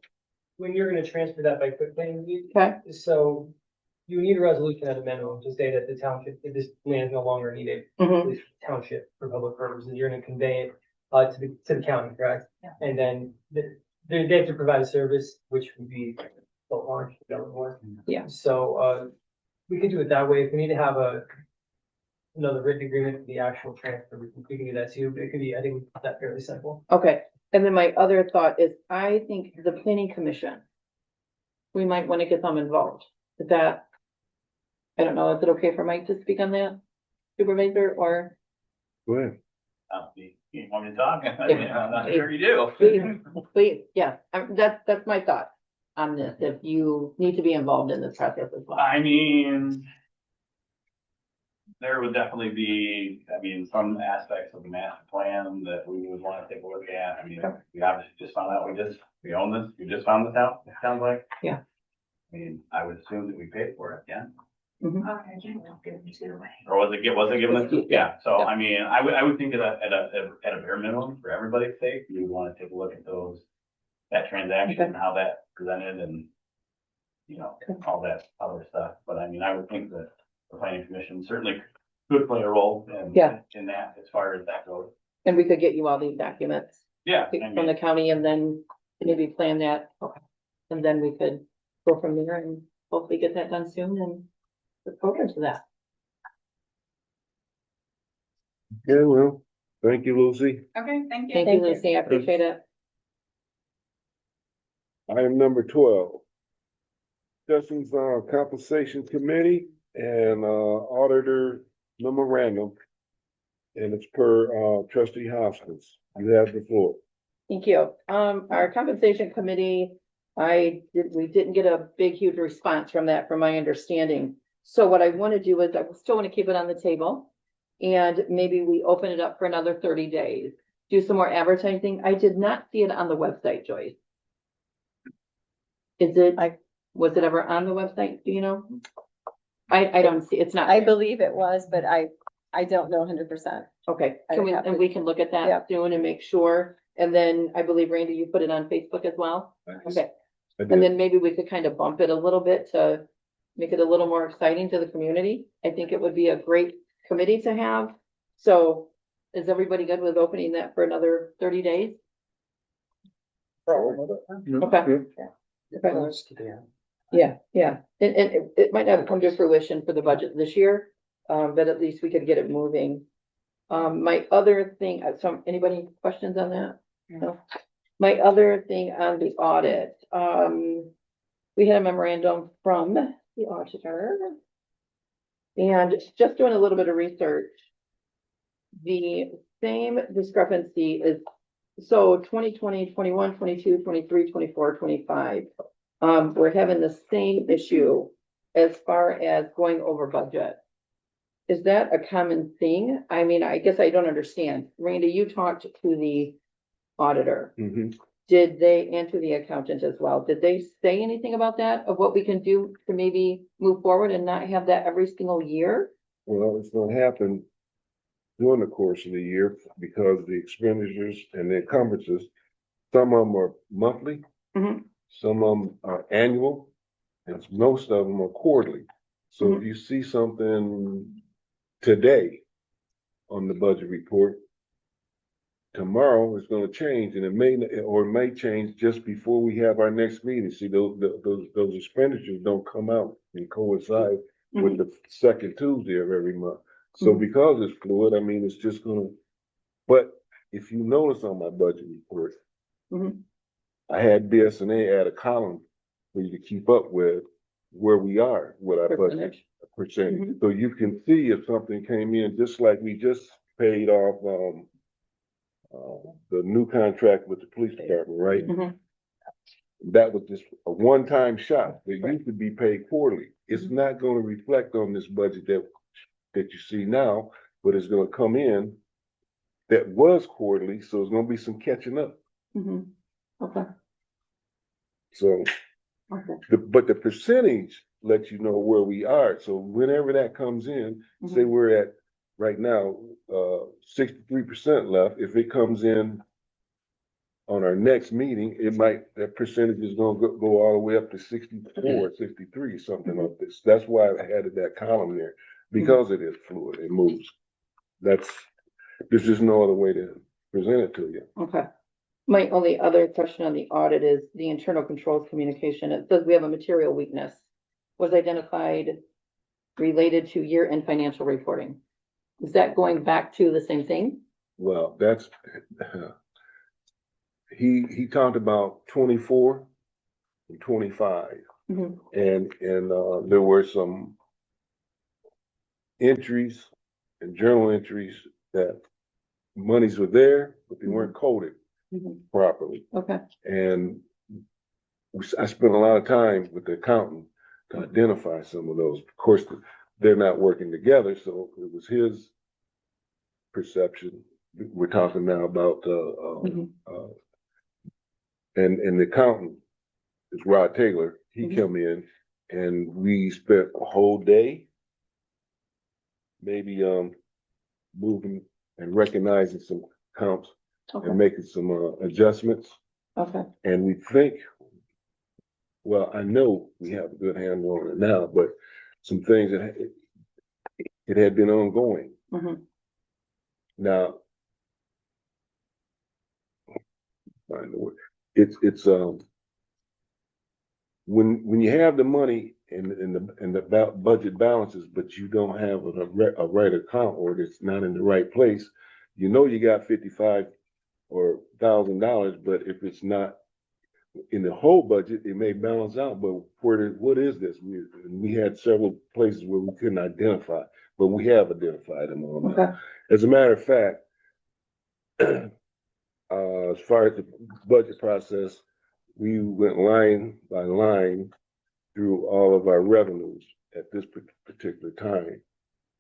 when you're gonna transfer that by quick claim deed, Okay. so you need a resolution at a minimum to say that the township, if this land is no longer needed, at least for the township for public purposes, you're gonna convey it to the county, correct? Yeah. And then they have to provide a service, which would be boat launch, more. Yeah. So we could do it that way. If we need to have another written agreement for the actual transfer, we can do that too, but it could be, I think that's fairly simple. Okay. And then my other thought is, I think the planning commission, we might want to get them involved. Is that, I don't know, is it okay for Mike to speak on that, supervisor, or? Go ahead. You want me to talk? Yeah. I'm not sure you do. Please, yeah, that's my thought on this, if you need to be involved in this process as well. I mean, there would definitely be, some aspects of the master plan that we would want to take a look at. We obviously just found out we own this, we just found this out, it sounds like. Yeah. I would assume that we paid for it, yeah? Mhm. Or was it given us? Yeah, so, Yeah. I would think that at a bare minimum, for everybody's sake, we would want to take a look at that transaction and how that presented and, all that other stuff. But I would think that the planning commission certainly could play a role in that, as far as that goes. And we could get you all these documents Yeah. from the county and then maybe plan that. Okay. And then we could go from there and hopefully get that done soon and look forward to that. Yeah, well, thank you, Lucy. Okay, thank you. Thank you, Lucy. I appreciate it. Item number 12. Discussions on compensation committee and auditor memorandum. And it's per trustee Hoskins. You have the floor. Thank you. Our compensation committee, we didn't get a big, huge response from that, from my understanding. So what I want to do is I still want to keep it on the table. And maybe we open it up for another 30 days, do some more advertising. I did not see it on the website, Joyce. Was it ever on the website? Do you know? I don't see, it's not. I there. believe it was, but I don't know 100%. Okay, I can we, have and to- we can look at Yeah. that soon and make sure. And then I believe, Randy, you put it on Facebook as well? Okay, I did. and then maybe we could kind of bump it a little bit to make it a little more exciting to the community. I think it would be a great committee to have. So is everybody good with opening that for another 30 days? Okay. Yeah. And it might not come to fruition for the budget this year, but at least we could get it moving. My other thing, anybody questions on that? No. My other thing on the audit, we had a memorandum from the auditor. And just doing a little bit of research. The same discrepancy is, so 2020, 21, 22, 23, 24, 25. We're having the same issue as far as going over budget. Is that a common thing? I mean, I guess I don't understand. Randy, you talked to the auditor. Mhm. Did they, and to the accountant as well, did they say anything about that, of what we can do to maybe move forward and not have that every single year? Well, it's gonna happen during the course of the year because the expenditures and the encumbrances, some of them are monthly, Mhm. some of them are annual, and most of them are quarterly. So if you see something today on the budget report, tomorrow it's gonna change, and it may change just before we have our next meeting. See, those expenditures don't come out and coincide with the second Tuesday of every month. So because it's fluid, I mean, it's just gonna, but if you notice on my budget report, I had BS&A add a column for you to keep up with where we are with our budget percentage. So you can see if something came in, just like we just paid off, the new contract with the police department, right? That was just a one-time shot. It used to be paid quarterly. It's not gonna reflect on this budget that you see now, but it's gonna come in that was quarterly, so it's gonna be some catching up. Okay. So, but the percentage lets you know where we are. So whenever that comes in, say we're at, right now, 63% left. If it comes in on our next meeting, that percentage is gonna go all the way up to 64, 63, something like this. That's why I added that column there, because it is fluid, it moves. There's just no other way to present it to you. Okay. My only other question on the audit is the internal controls communication. It says we have a material weakness. Was identified related to year-end financial reporting. Is that going back to the same thing? Well, he talked about 24 and 25. And there were some entries and journal entries that monies were there, but they weren't coded properly. Okay. And I spent a lot of time with the accountant to identify some of those. Of course, they're not working together, so it was his perception. We're talking now about, and the accountant is Rod Taylor. He came in and we spent a whole day maybe moving and recognizing some counts and making some adjustments. Okay. And we think, well, I know we have a good handle on it now, but some things that it had been ongoing. Now, find the word. It's when you have the money and the budget balances, but you don't have a right account or it's not in the right place, you know you got 55 or $1,000, but if it's not in the whole budget, it may balance out. But what is this? We had several places where we couldn't identify, but we have identified them all now. Okay. As a matter of fact, as far as the budget process, we went line by line through all of our revenues at this particular time.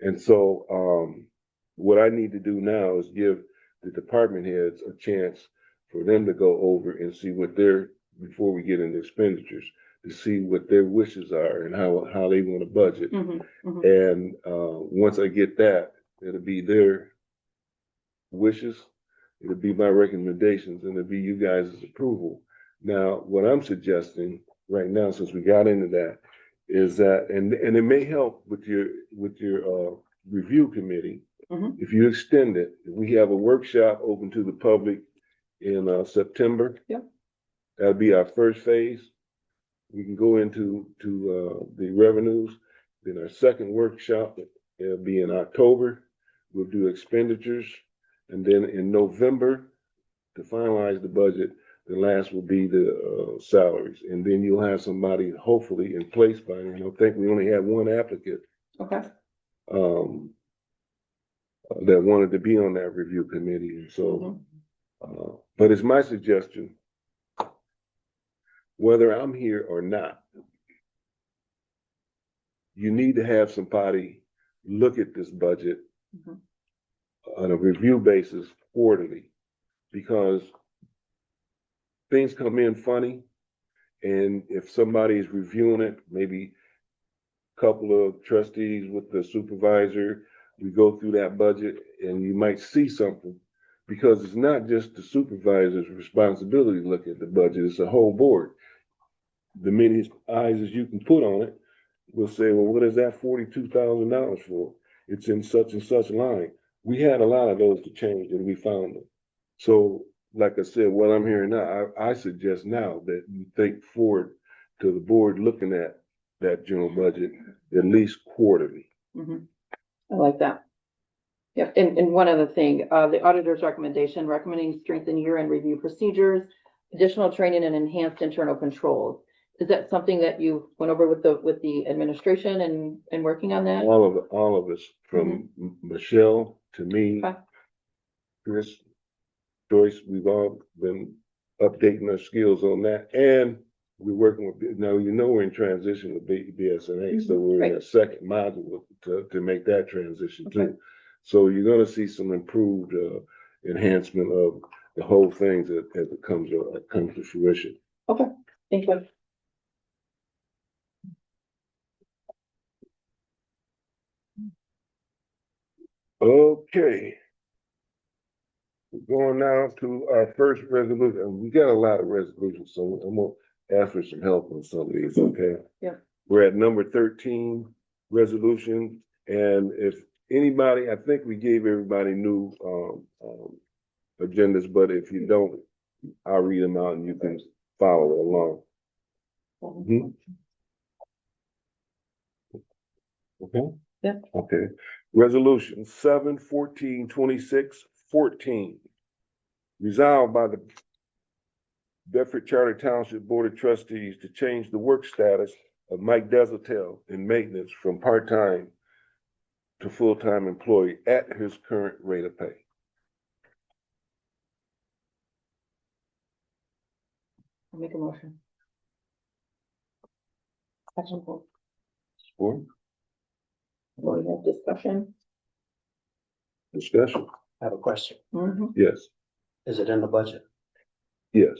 And so what I need to do now is give the department heads a chance for them to go over and see what before we get into expenditures, to see what their wishes are and how they want to budget. And once I get that, it'll be their wishes, it'll be my recommendations, and it'll be you guys' approval. Now, what I'm suggesting right now, since we got into that, is that, and it may help with your review committee, if you extend it. If we have a workshop open to the public in September. Yep. That'll be our first phase. We can go into the revenues. Then our second workshop, it'll be in October. We'll do expenditures. And then in November, to finalize the budget, the last will be the salaries. And then you'll have somebody hopefully in place by then. I think we only had one applicant. Okay. That wanted to be on that review committee. And so, but it's my suggestion, whether I'm here or not, you need to have somebody look at this budget on a review basis quarterly, because things come in funny. And if somebody is reviewing it, maybe a couple of trustees with the supervisor, we go through that budget and you might see something, because it's not just the supervisor's responsibility to look at the budget, it's a whole board. The many eyes as you can put on it will say, well, what is that $42,000 for? It's in such and such line. We had a lot of those to change and we found them. So, like I said, what I'm hearing now, I suggest now that you think forward to the board looking at that general budget at least quarterly. I like that. Yep, and one other thing, the auditor's recommendation, recommending strengthen year-end review procedures, additional training and enhanced internal controls. Is that something that you went over with the administration and working on that? All of us, from Michelle to me, Chris, Joyce, we've all been updating our skills on that. And we're working with, now, we're in transition with BSNA, so we're in a second module to make that transition too. So you're gonna see some improved enhancement of the whole thing as it comes to fruition. Okay, thank you. Okay. We're going now to our first resolution. We got a lot of resolutions, so I'm gonna ask for some help on some of these, okay? Yeah. We're at number 13, resolution, and if anybody, I think we gave everybody new agendas, but if you don't, I'll read them out and you can follow along. Okay? Yeah. Okay. Resolution 7/14/26/14. Resolved by the Bedford Charter Township Board of Trustees to change the work status of Mike Desautels in maintenance from part-time to full-time employee at his current rate of pay. I'll make a motion. Support. We have discussion. Discussion. I have a question. Yes. Is it in the budget? Yes.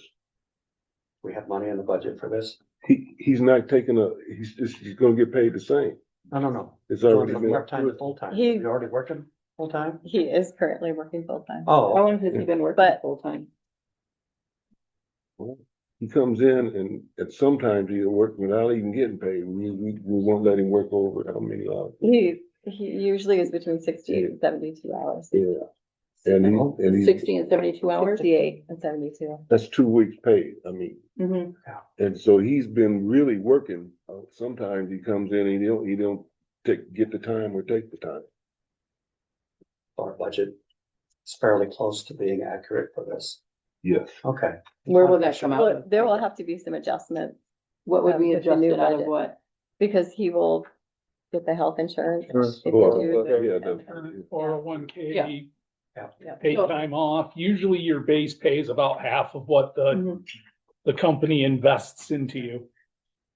We have money in the budget for this? He's not taking he's gonna get paid the same. No. It's already From been part-time to approved. full-time. He- You already working full-time? He is currently working full-time. Oh. How long has he been working full-time? He comes in and sometimes he'll work without even getting paid. We won't let him work over how many hours. He usually is between 60 and 72 hours. Yeah. and he's, 60 and 72 hours? 68 and 72. that's 2 weeks paid, I mean. Mhm. And so he's been really working. Sometimes he comes in and he don't get the time or take the time. Our budget is fairly close to being accurate for this. Yes. Okay. Where will that come Well, out? there will have to be some adjustments What would be with the new adjusted out of budget. what? because he will get the health insurance. Sure. if you Well, do the- yeah, and, 401k, yeah. paid time off. Usually your base pay is about half of what Mhm. the company invests into you.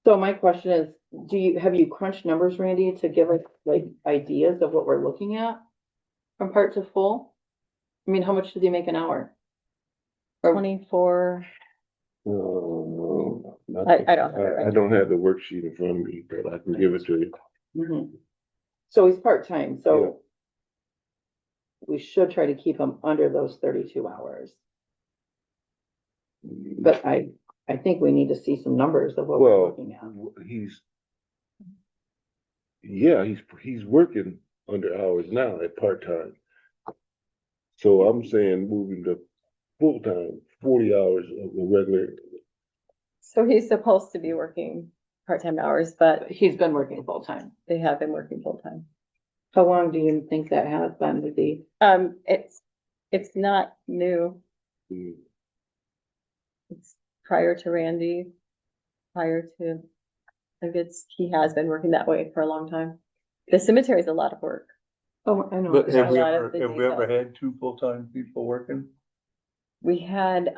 So my question is, have you crunched numbers, Randy, to give us like ideas of what we're looking at from part to full? I mean, how much does he make an hour? 24, I don't have it right I don't have the worksheet in front of me, but I can give it to you. Mhm. So he's part-time, so we should try to keep him under those 32 hours. But I think we need to see some numbers of what we're Well, looking at. he's working under hours now at part-time. So I'm saying moving to full-time, 40 hours of the regular. So he's supposed to be working part-time hours, but He's been working full-time. they have been working full-time. How long do you think that has been with the? It's not new. Mm. It's prior to Randy, prior to, he has been working that way for a long time. The cemetery is a lot of work. Oh, I know. But have we ever- have we ever had two full-time people working? We had,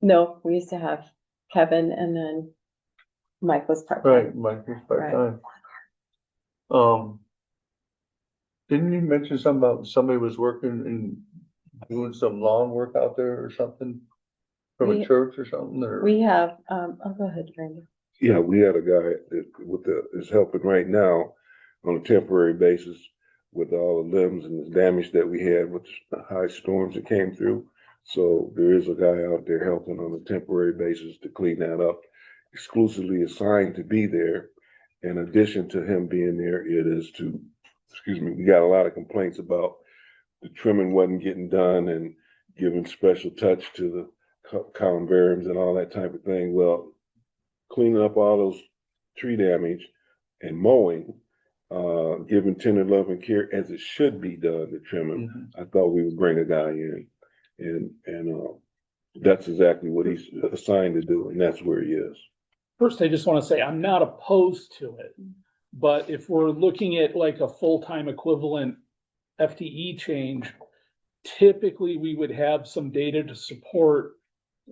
no, we used to have Kevin and then Mike was part-time. Right, Mike was part-time. Didn't you mention something about somebody was working and doing some lawn work out there or something? From a We- church or something, or? We have, go ahead, Randy. Yeah, we had a guy that is helping right now on a temporary basis with all the limbs and the damage that we had with the high storms that came through. So there is a guy out there helping on a temporary basis to clean that up, exclusively assigned to be there. In addition to him being there, it is to, we got a lot of complaints about the trimming wasn't getting done and giving special touch to the columbariums and all that type of thing. Well, cleaning up all those tree damage and mowing, giving tender love and care as it should be done to trimming. Mhm. I thought we would bring a guy in and that's exactly what he's assigned to do, and that's where he is. First, I just want to say I'm not opposed to it, but if we're looking at like a full-time equivalent FTE change, typically we would have some data to support.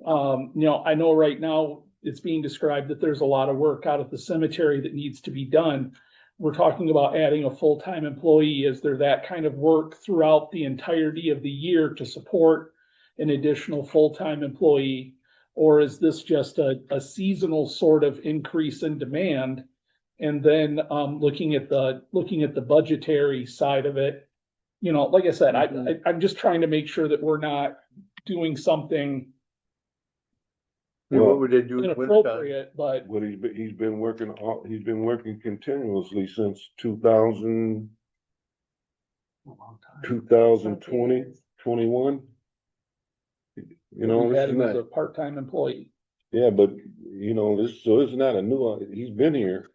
I know right now it's being described that there's a lot of work out at the cemetery that needs to be done. We're talking about adding a full-time employee. Is there that kind of work throughout the entirety of the year to support an additional full-time employee? Or is this just a seasonal sort of increase in demand? And then looking at the budgetary side of it, like I said, I'm just trying to make sure that we're not doing something What would they do in winter time? inappropriate, but Well, he's been working continuously since 2020, 21. we had him as a part-time employee. Yeah, but it's not a new, he's been here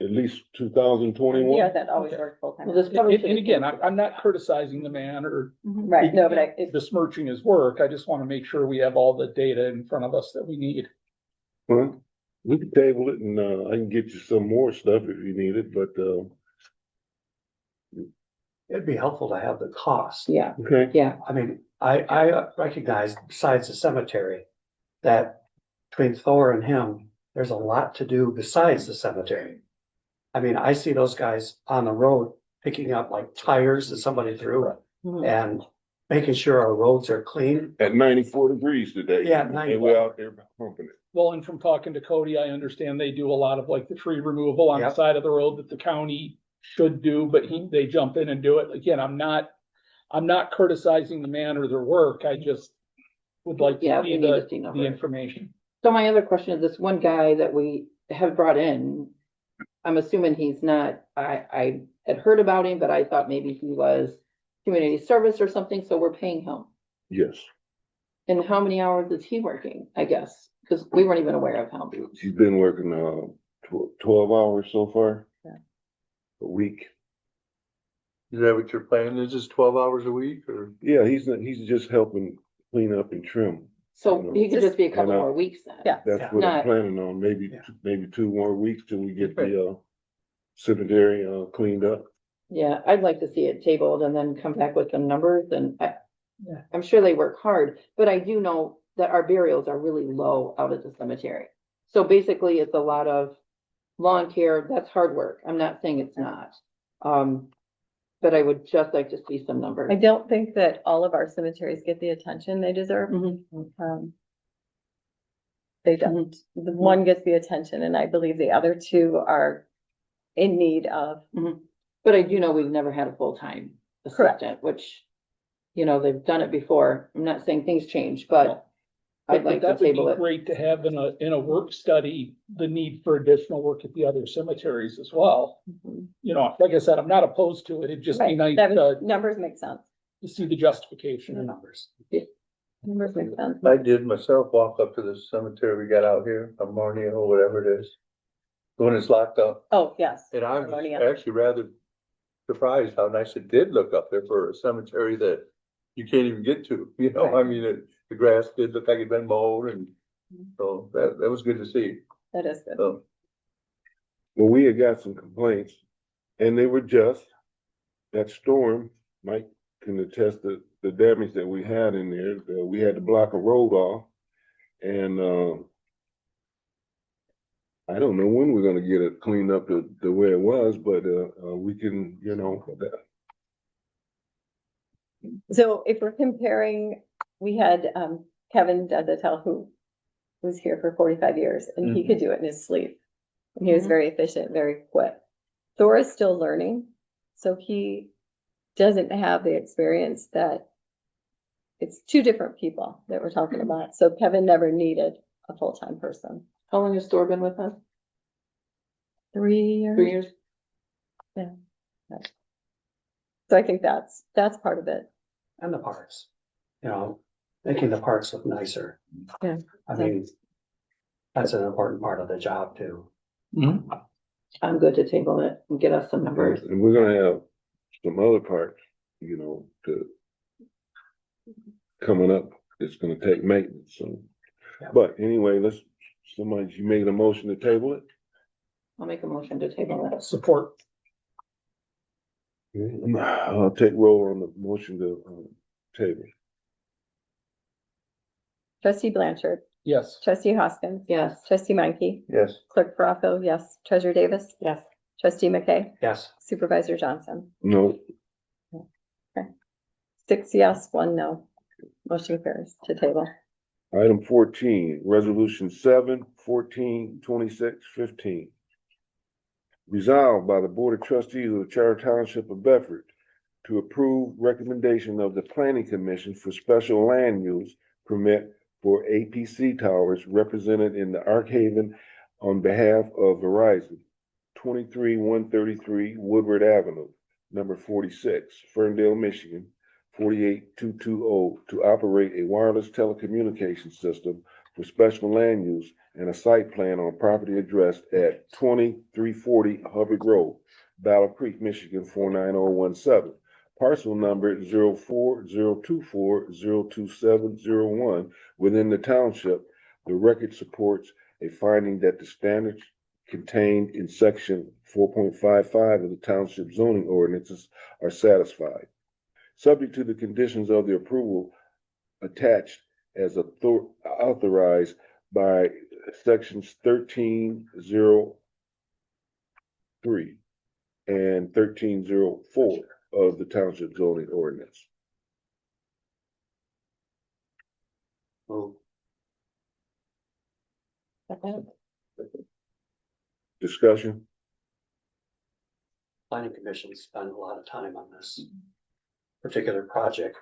at least 2021. Yeah, that always worked full-time. Well, this probably And should- again, I'm not criticizing the man or Right, no, but besmirching his work. I just want to make sure we have all the data in front of us that we need. Well, we can table it and I can get you some more stuff if you need it, but It'd be helpful to have the cost. Yeah, okay. yeah. I mean, I recognize besides the cemetery, that between Thor and him, there's a lot to do besides the cemetery. I mean, I see those guys on the road picking up like tires that somebody threw and making sure our roads are clean. At 94 degrees today. Yeah, And 94. we're out there pumping it. Well, and from talking to Cody, I understand they do a lot of like the tree removal on the Yep. side of the road that the county should do, but they jump in and do it. Again, I'm not criticizing the man or their work. I just would like Yeah, to we see need to the see numbers. information. So my other question is this one guy that we have brought in, I'm assuming he's not, I had heard about him, but I thought maybe he was community service or something, so we're paying him. Yes, And how many hours is he working, I guess? Because we weren't even aware of him. he's been working, 12 hours so far. Yeah. A week. Is that what you're planning? Is this 12 hours a week or? Yeah, he's just helping clean up and trim. So he could just be a couple And I- more weeks then. Yeah. That's what I'm Not- planning on, maybe, Yeah. maybe 2 more weeks till we get the, cemetery, cleaned up. Yeah, I'd like to see it tabled and then come back with some numbers and Yeah. I'm sure they work hard, but I do know that our burials are really low out at the cemetery. So basically, it's a lot of lawn care, that's hard work. I'm not saying it's not. But I would just like to see some numbers. I don't think that all of our cemeteries get the attention they deserve. Mhm. They don't. The one gets the attention and I believe the other two are in need of. But I do know we've never had a full-time Correct. assistant, which, you know, they've done it before. I'm not saying things change, but I'd like to That would be table it. great to have in a work study, the need for additional work at the other cemeteries as well. You know, like I said, I'm not opposed to it. It'd just be Right, nice that to would- numbers make sense. see the justification. The numbers. Numbers make sense. I did myself walk up to the cemetery we got out here, Ammonia or whatever it is. The one that's locked up. Oh, yes. And I was Ammonia. actually rather surprised how nice it did look up there for a cemetery that you can't even get to, you know, I mean, the grass did look like it'd been mowed and so that was good to see. That is good. So, Well, we had got some complaints and they were just, that storm, Mike can attest to the damage that we had in there. We had to block a road off and, I don't know when we're gonna get it cleaned up the way it was, but, we can, you know, So if we're comparing, we had, Kevin Dezatel, who was here for 45 years and he could do it in his sleep. And he was very efficient, very quick. Thor is still learning, so he doesn't have the experience that it's two different people that we're talking about. So Kevin never needed a full-time person. How long has Thor been with us? 3 years. 3 years? Yeah. So I think that's part of it. And the parks, you know, making the parks look nicer. Yeah. I mean, that's an important part of the job too. I'm good to table it and get us some numbers. and we're gonna have some other parts, you know, coming up. It's gonna take maintenance, so. Yeah. But anyway, you made a motion to table it? I'll make a motion to table it. Support. I'll take roll on the motion to, table. Trustee Blanchard, Yes. trustee Hoskins, Yes. trustee Menke, yes. clerk Baraco, yes, treasurer Davis, Yes. trustee McKay, Yes, supervisor Johnson. No, 6 yes, 1 no. Motion carries to table. item 14, resolution 7/14/26/15. Resolved by the Board of Trustees of the Charter Township of Bedford to approve recommendation of the Planning Commission for special land use permit for APC towers represented in the Ark Haven on behalf of Verizon, 23-133 Woodward Avenue, number 46, Ferndale, Michigan, 48220, to operate a wireless telecommunications system for special land use and a site plan on property addressed at 2340 Hubbard Road, Battle Creek, Michigan, 49017. Parcel number 0402402701 within the township. The record supports a finding that the standards contained in section 4.55 of the township zoning ordinances are satisfied. Subject to the conditions of the approval attached as authorized by sections 1303 and 1304 of the township zoning ordinance. move. Discussion? Planning Commission spent a lot of time on this particular project.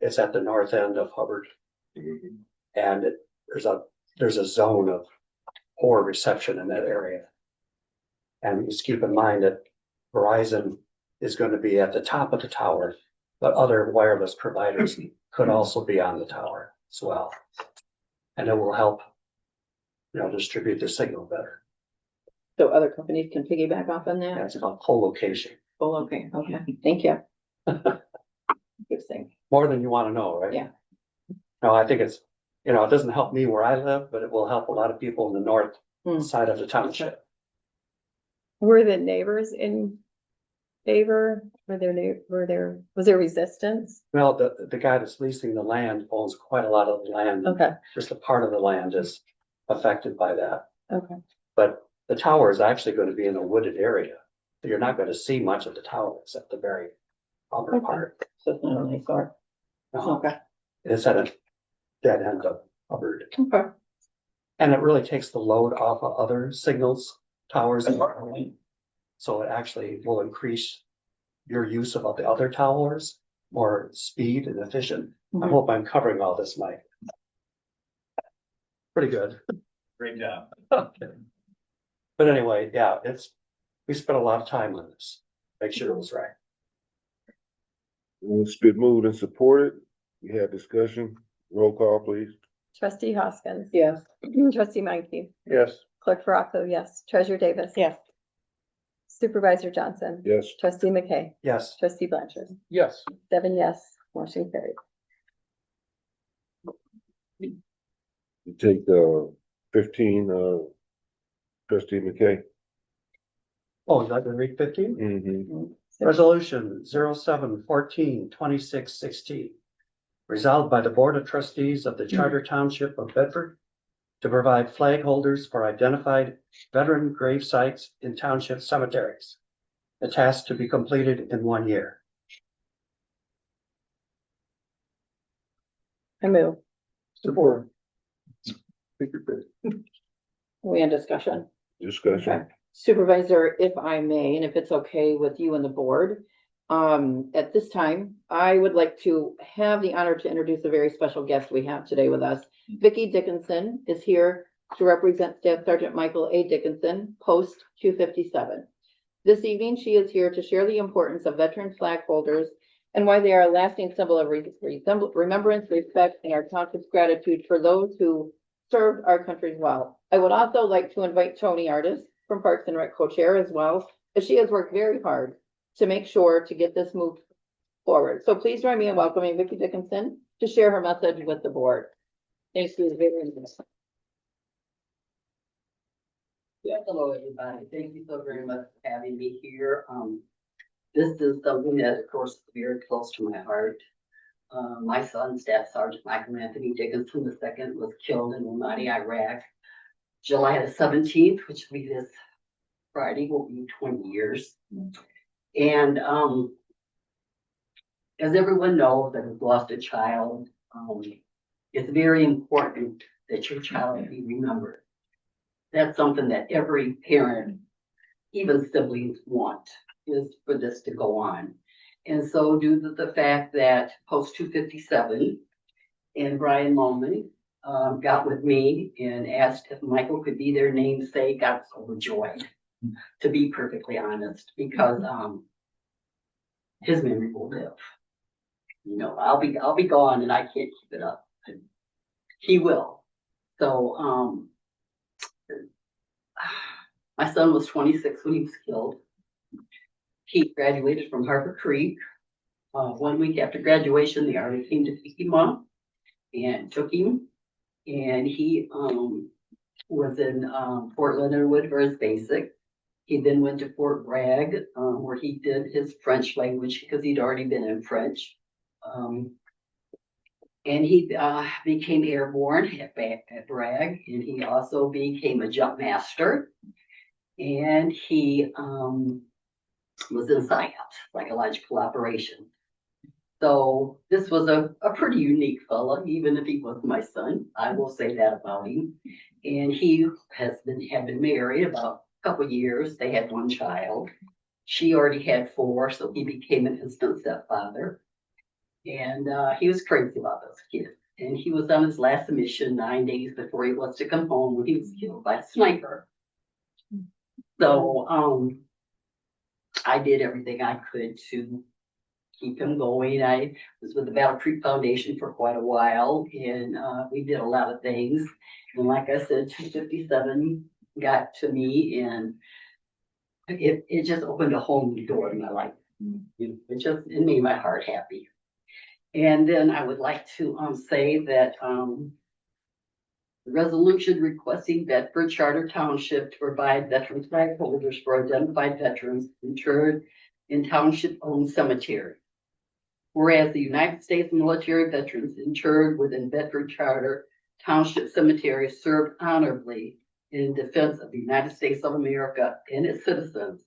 It's at the north end of Hubbard. And there's a zone of poor reception in that area. And just keep in mind that Verizon is going to be at the top of the tower but other wireless providers could also be on the tower as well. And it will help, distribute the signal better. So other companies can piggyback off on that? That's about co-location. Oh, okay, thank you. Good thing. More than you want to know, right? Yeah. No, I think it's, it doesn't help me where I live, but it will help a lot of people in the north side of the township. Were the neighbors in favor? Was there resistance? Well, the guy that's leasing the land owns quite a lot of the land. Okay, Just a part of the land is affected by that. okay. But the tower is actually going to be in a wooded area. So you're not going to see much of the tower except the very upper part. So it's not a nice art. No, Okay. it's at a dead end of Hubbard. Okay. And it really takes the load off of other signals, towers. So it actually will increase your use of the other towers, more speed and efficient. I hope I'm covering all this, Mike. Pretty good. Great job. But anyway, yeah, we spent a lot of time on this. Make sure it was right. It's been moved and supported. We had discussion. Roll call, please. Trustee Hoskins. Yes. Trustee Menke. Yes. Clerk Baraco, yes. Treasurer Davis. Yes. Supervisor Johnson. Yes. Trustee McKay. Yes. Trustee Blanchard. Yes. 7 yes, motion carried. You take 15, trustee McKay. Oh, you'd like to read 15? Mm-hmm. Resolution 07-14-2616. Resolved by the Board of Trustees of the Charter Township of Bedford to provide flag holders for identified veteran grave sites in township cemeteries. The task to be completed in 1 year. I move. Support. We in discussion. Discussion. Okay. Supervisor, if I may, and if it's okay with you and the board, at this time, I would like to have the honor to introduce a very special guest we have today with us. Vicki Dickinson is here to represent Staff Sergeant Michael A. Dickinson, Post 257. This evening, she is here to share the importance of veteran flag holders and why they are a lasting symbol of remembrance, respect, and our township's gratitude for those who served our country well. I would also like to invite Tony Artis from Parks and Rec co-chair as well, as she has worked very hard to make sure to get this moved forward. So please join me in welcoming Vicki Dickinson to share her message with the board. Thank you very much. Yes, hello, everybody. Thank you so very much for having me here. This is something that, of course, is very close to my heart. My son, Staff Sergeant Michael Anthony Dickinson II, was killed in Ramadi, Iraq, July the 17th, which will be this Friday, will be 20 years. And as everyone knows that has lost a child, it's very important that your child be remembered. That's something that every parent, even siblings, want, is for this to go on. And so due to the fact that Post 257 and Brian Molman got with me and asked if Michael could be their namesake, I was overjoyed, to be perfectly honest, because his memory will live. You know, I'll be gone and I can't keep it up. He will. So my son was 26 when he was killed. He graduated from Harbor Creek. 1 week after graduation, the Army came to pick him up and took him. And he was in Fort Leonard Wood for his basic. He then went to Fort Bragg, where he did his French language because he'd already been in French. And he became airborne at Bragg, and he also became a jump master. And he was in PSYOPs, psychological operation. So this was a pretty unique fella, even if he was my son. I will say that about him. And he had been married about a couple of years. They had 1 child. She already had 4, so he became an instant stepfather. And he was crazy about those kids. And he was on his last mission 9 days before he was to come home when he was killed by a sniper. So I did everything I could to keep him going. I was with the Battle Creek Foundation for quite a while, and we did a lot of things. And like I said, 257 got to me, and it just opened a whole new door in my life. It made my heart happy. And then I would like to say that the resolution requesting Bedford Charter Township to provide veteran flag holders for identified veterans interred in township-owned cemetery. Whereas the United States military veterans interred within Bedford Charter Township Cemetery served honorably in defense of the United States of America and its citizens.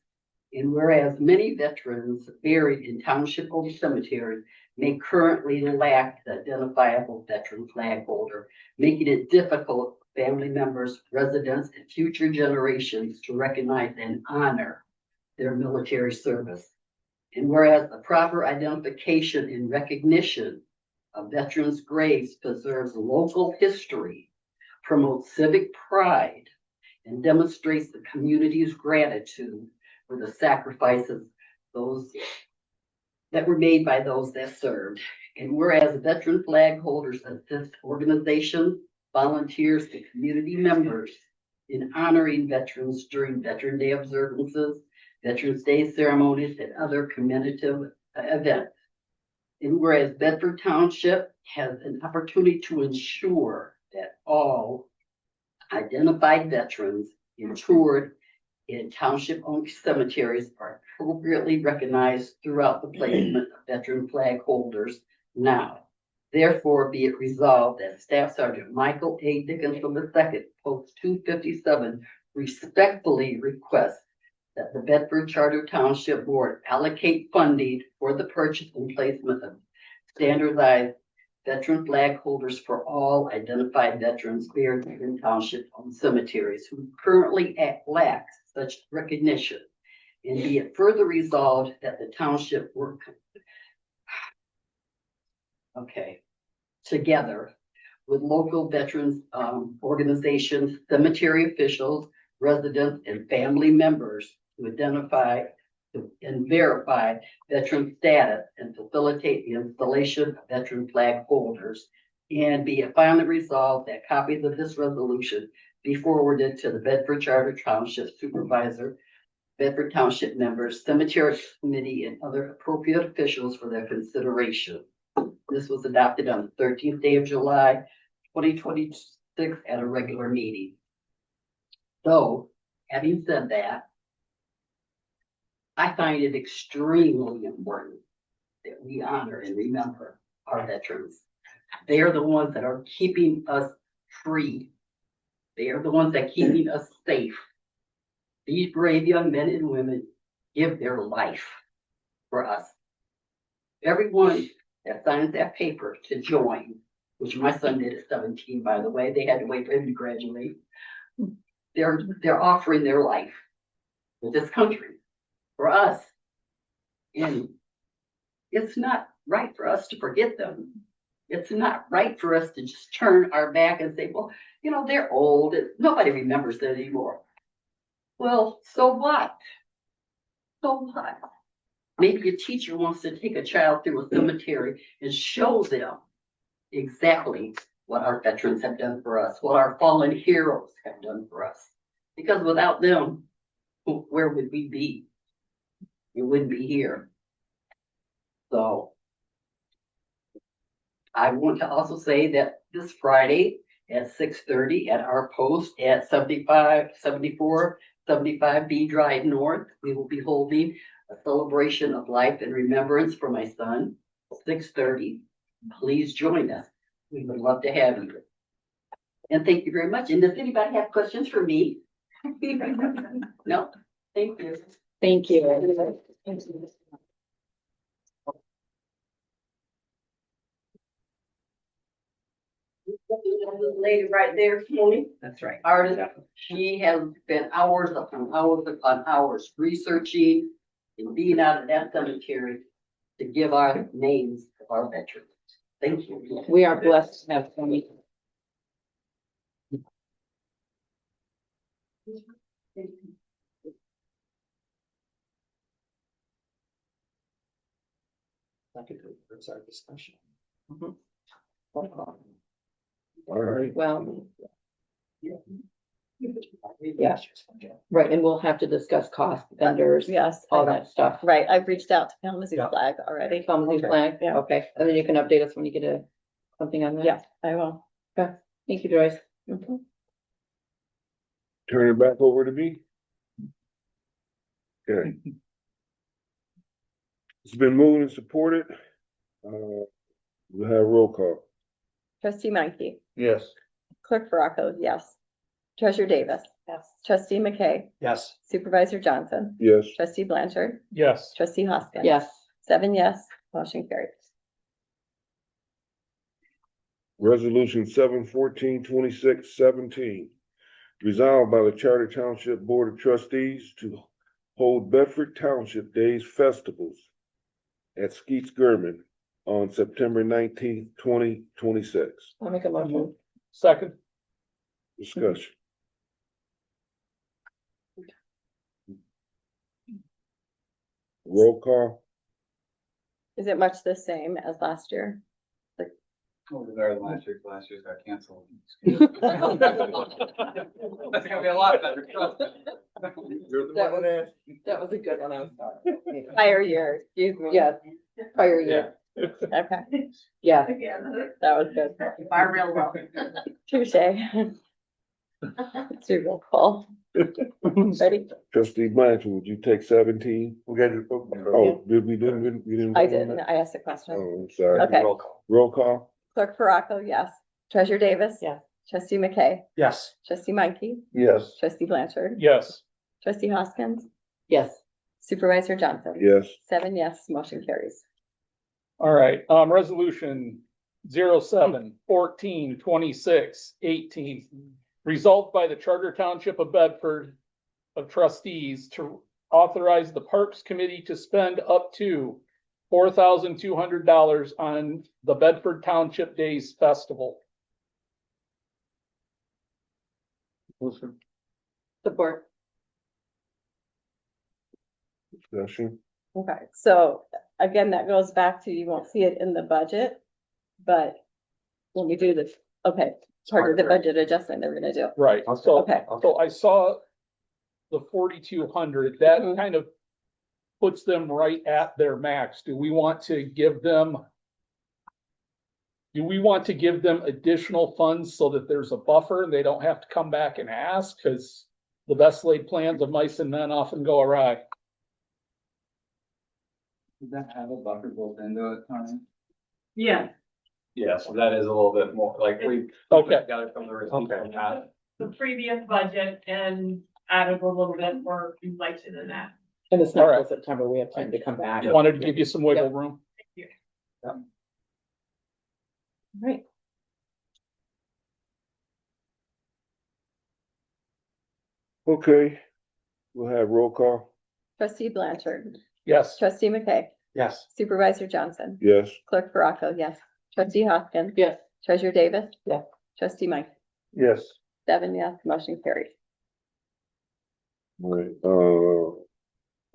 And whereas many veterans buried in township-owned cemeteries may currently lack the identifiable veteran flag holder, making it difficult for family members, residents, and future generations to recognize and honor their military service. And whereas the proper identification and recognition of veterans' graves preserves local history, promotes civic pride, and demonstrates the community's gratitude for the sacrifices those that were made by those that served. And whereas veteran flag holders assist organizations, volunteers, and community members in honoring veterans during Veteran Day observances, Veterans Day ceremonies, and other commemorative events. And whereas Bedford Township has an opportunity to ensure that all identified veterans interred in township-owned cemeteries are appropriately recognized throughout the placement of veteran flag holders now. Therefore, be it resolved that Staff Sergeant Michael A. Dickinson II, Post 257, respectfully requests that the Bedford Charter Township Board allocate funding for the purchase and placement of standardized veteran flag holders for all identified veterans buried in township-owned cemeteries who currently lack such recognition. And be it further resolved that the township work together with local veterans organizations, cemetery officials, residents, and family members to identify and verify veteran status and facilitate the installation of veteran flag holders. And be it finally resolved that copies of this resolution be forwarded to the Bedford Charter Township Supervisor, Bedford Township members, Cemetery Committee, and other appropriate officials for their consideration. This was adopted on the 13th day of July, 2026 at a regular meeting. So, having said that, I find it extremely important that we honor and remember our veterans. They are the ones that are keeping us free. They are the ones that are keeping us safe. These brave young men and women give their life for us. Everyone that signs that paper to join, which my son did at 17, by the way, they had to wait for him to graduate. They're offering their life for this country, for us. And it's not right for us to forget them. It's not right for us to just turn our back and say, well, you know, they're old. Nobody remembers them anymore. Well, so what? So what? Maybe a teacher wants to take a child through a cemetery and show them exactly what our veterans have done for us, what our fallen heroes have done for us. Because without them, where would we be? We wouldn't be here. So I want to also say that this Friday at 6:30 at our post at 75B Drive North, we will be holding a celebration of life and remembrance for my son, 6:30. Please join us. We would love to have you. And thank you very much. And does anybody have questions for me? No? Thank you. Thank you. This lady right there, Tony. That's right. Artist. She has been hours upon hours upon hours researching and being out of that cemetery to give our names of our veterans. Thank you. We are blessed to have Tony. There's our discussion. All right. Well, yeah, right, and we'll have to discuss cost, vendors, Yes. all that stuff. Right, I've reached out to Kalamazoo Yeah. Flag already. Kalamazoo flag, Yeah. okay, and then you can update us when you get something on that. Yeah, I will. Okay, thank you, Joyce. Turn it back over to me. Okay. It's been moved and supported. We'll have roll call. Trustee Menke, Yes. Clerk Baraco, yes. Treasurer Davis. Yes. Trustee McKay, Yes. Supervisor Johnson, Yes. Trustee Blanchard, Yes. Trustee Hoskins. Yes, 7 yes, motion carries. Resolution 7/14/26/17. Resolved by the Charter Township Board of Trustees to hold Bedford Township Days Festivals at Skeets German on September 19th, 2026. I'll make a motion. Second. Discussion. Roll call. Is it much the same as last year? Over there last year's got canceled. That's gonna be a lot better. Trust me. You're the That one that asked. That was a good one, I'm sorry. Prior year, excuse me. Yes, prior year, Okay, yeah. that was good. Bar real well. Touche. It's your roll call. Ready? Trustee Blanchard, would you take 17? We got to. Oh, did we didn't, we didn't. I vote on didn't, that? I asked a question. Oh, I'm sorry. Okay. Roll call. Clerk Baraco, yes. Treasurer Davis. Yes. Trustee McKay, Yes. Trustee Menke, Yes. Trustee Blanchard, Yes. Trustee Hoskins, Yes, Supervisor Johnson. Yes. 7 yes, motion carries. All right, resolution 07/14/26/18. Resolved by the Charter Township of Bedford of Trustees to authorize the Parks Committee to spend up to $4,200 on the Bedford Township Days Festival. support. Discussion. Okay, so again, that goes back to, you won't see it in the budget, but when we do this, okay, part of the budget adjustment they're gonna do. Right, so, Okay. so I saw the 4,200, that Mhm. kind of puts them right at their max. Do we want to give them additional funds so that there's a buffer and they don't have to come back and ask? Cause the best laid plans of mice and men often go awry. Does that have a buffer built into it, Tony? Yeah, Yeah, so that is a little bit more, like we. Okay. Got it from the receipt from that. the previous budget and added a little bit for inflation in that. And it's All not right. till September, we have time to come back. Wanted to give you some wiggle room. Right, Okay, we'll have roll call. Trustee Blanchard, Yes. Trustee McKay, Yes. Supervisor Johnson, Yes. Clerk Baraco, yes. Trustee Hoskins, yes, Treasurer Davis. Yes. Trustee Mike, Yes. 7 yes, motion carries. All right,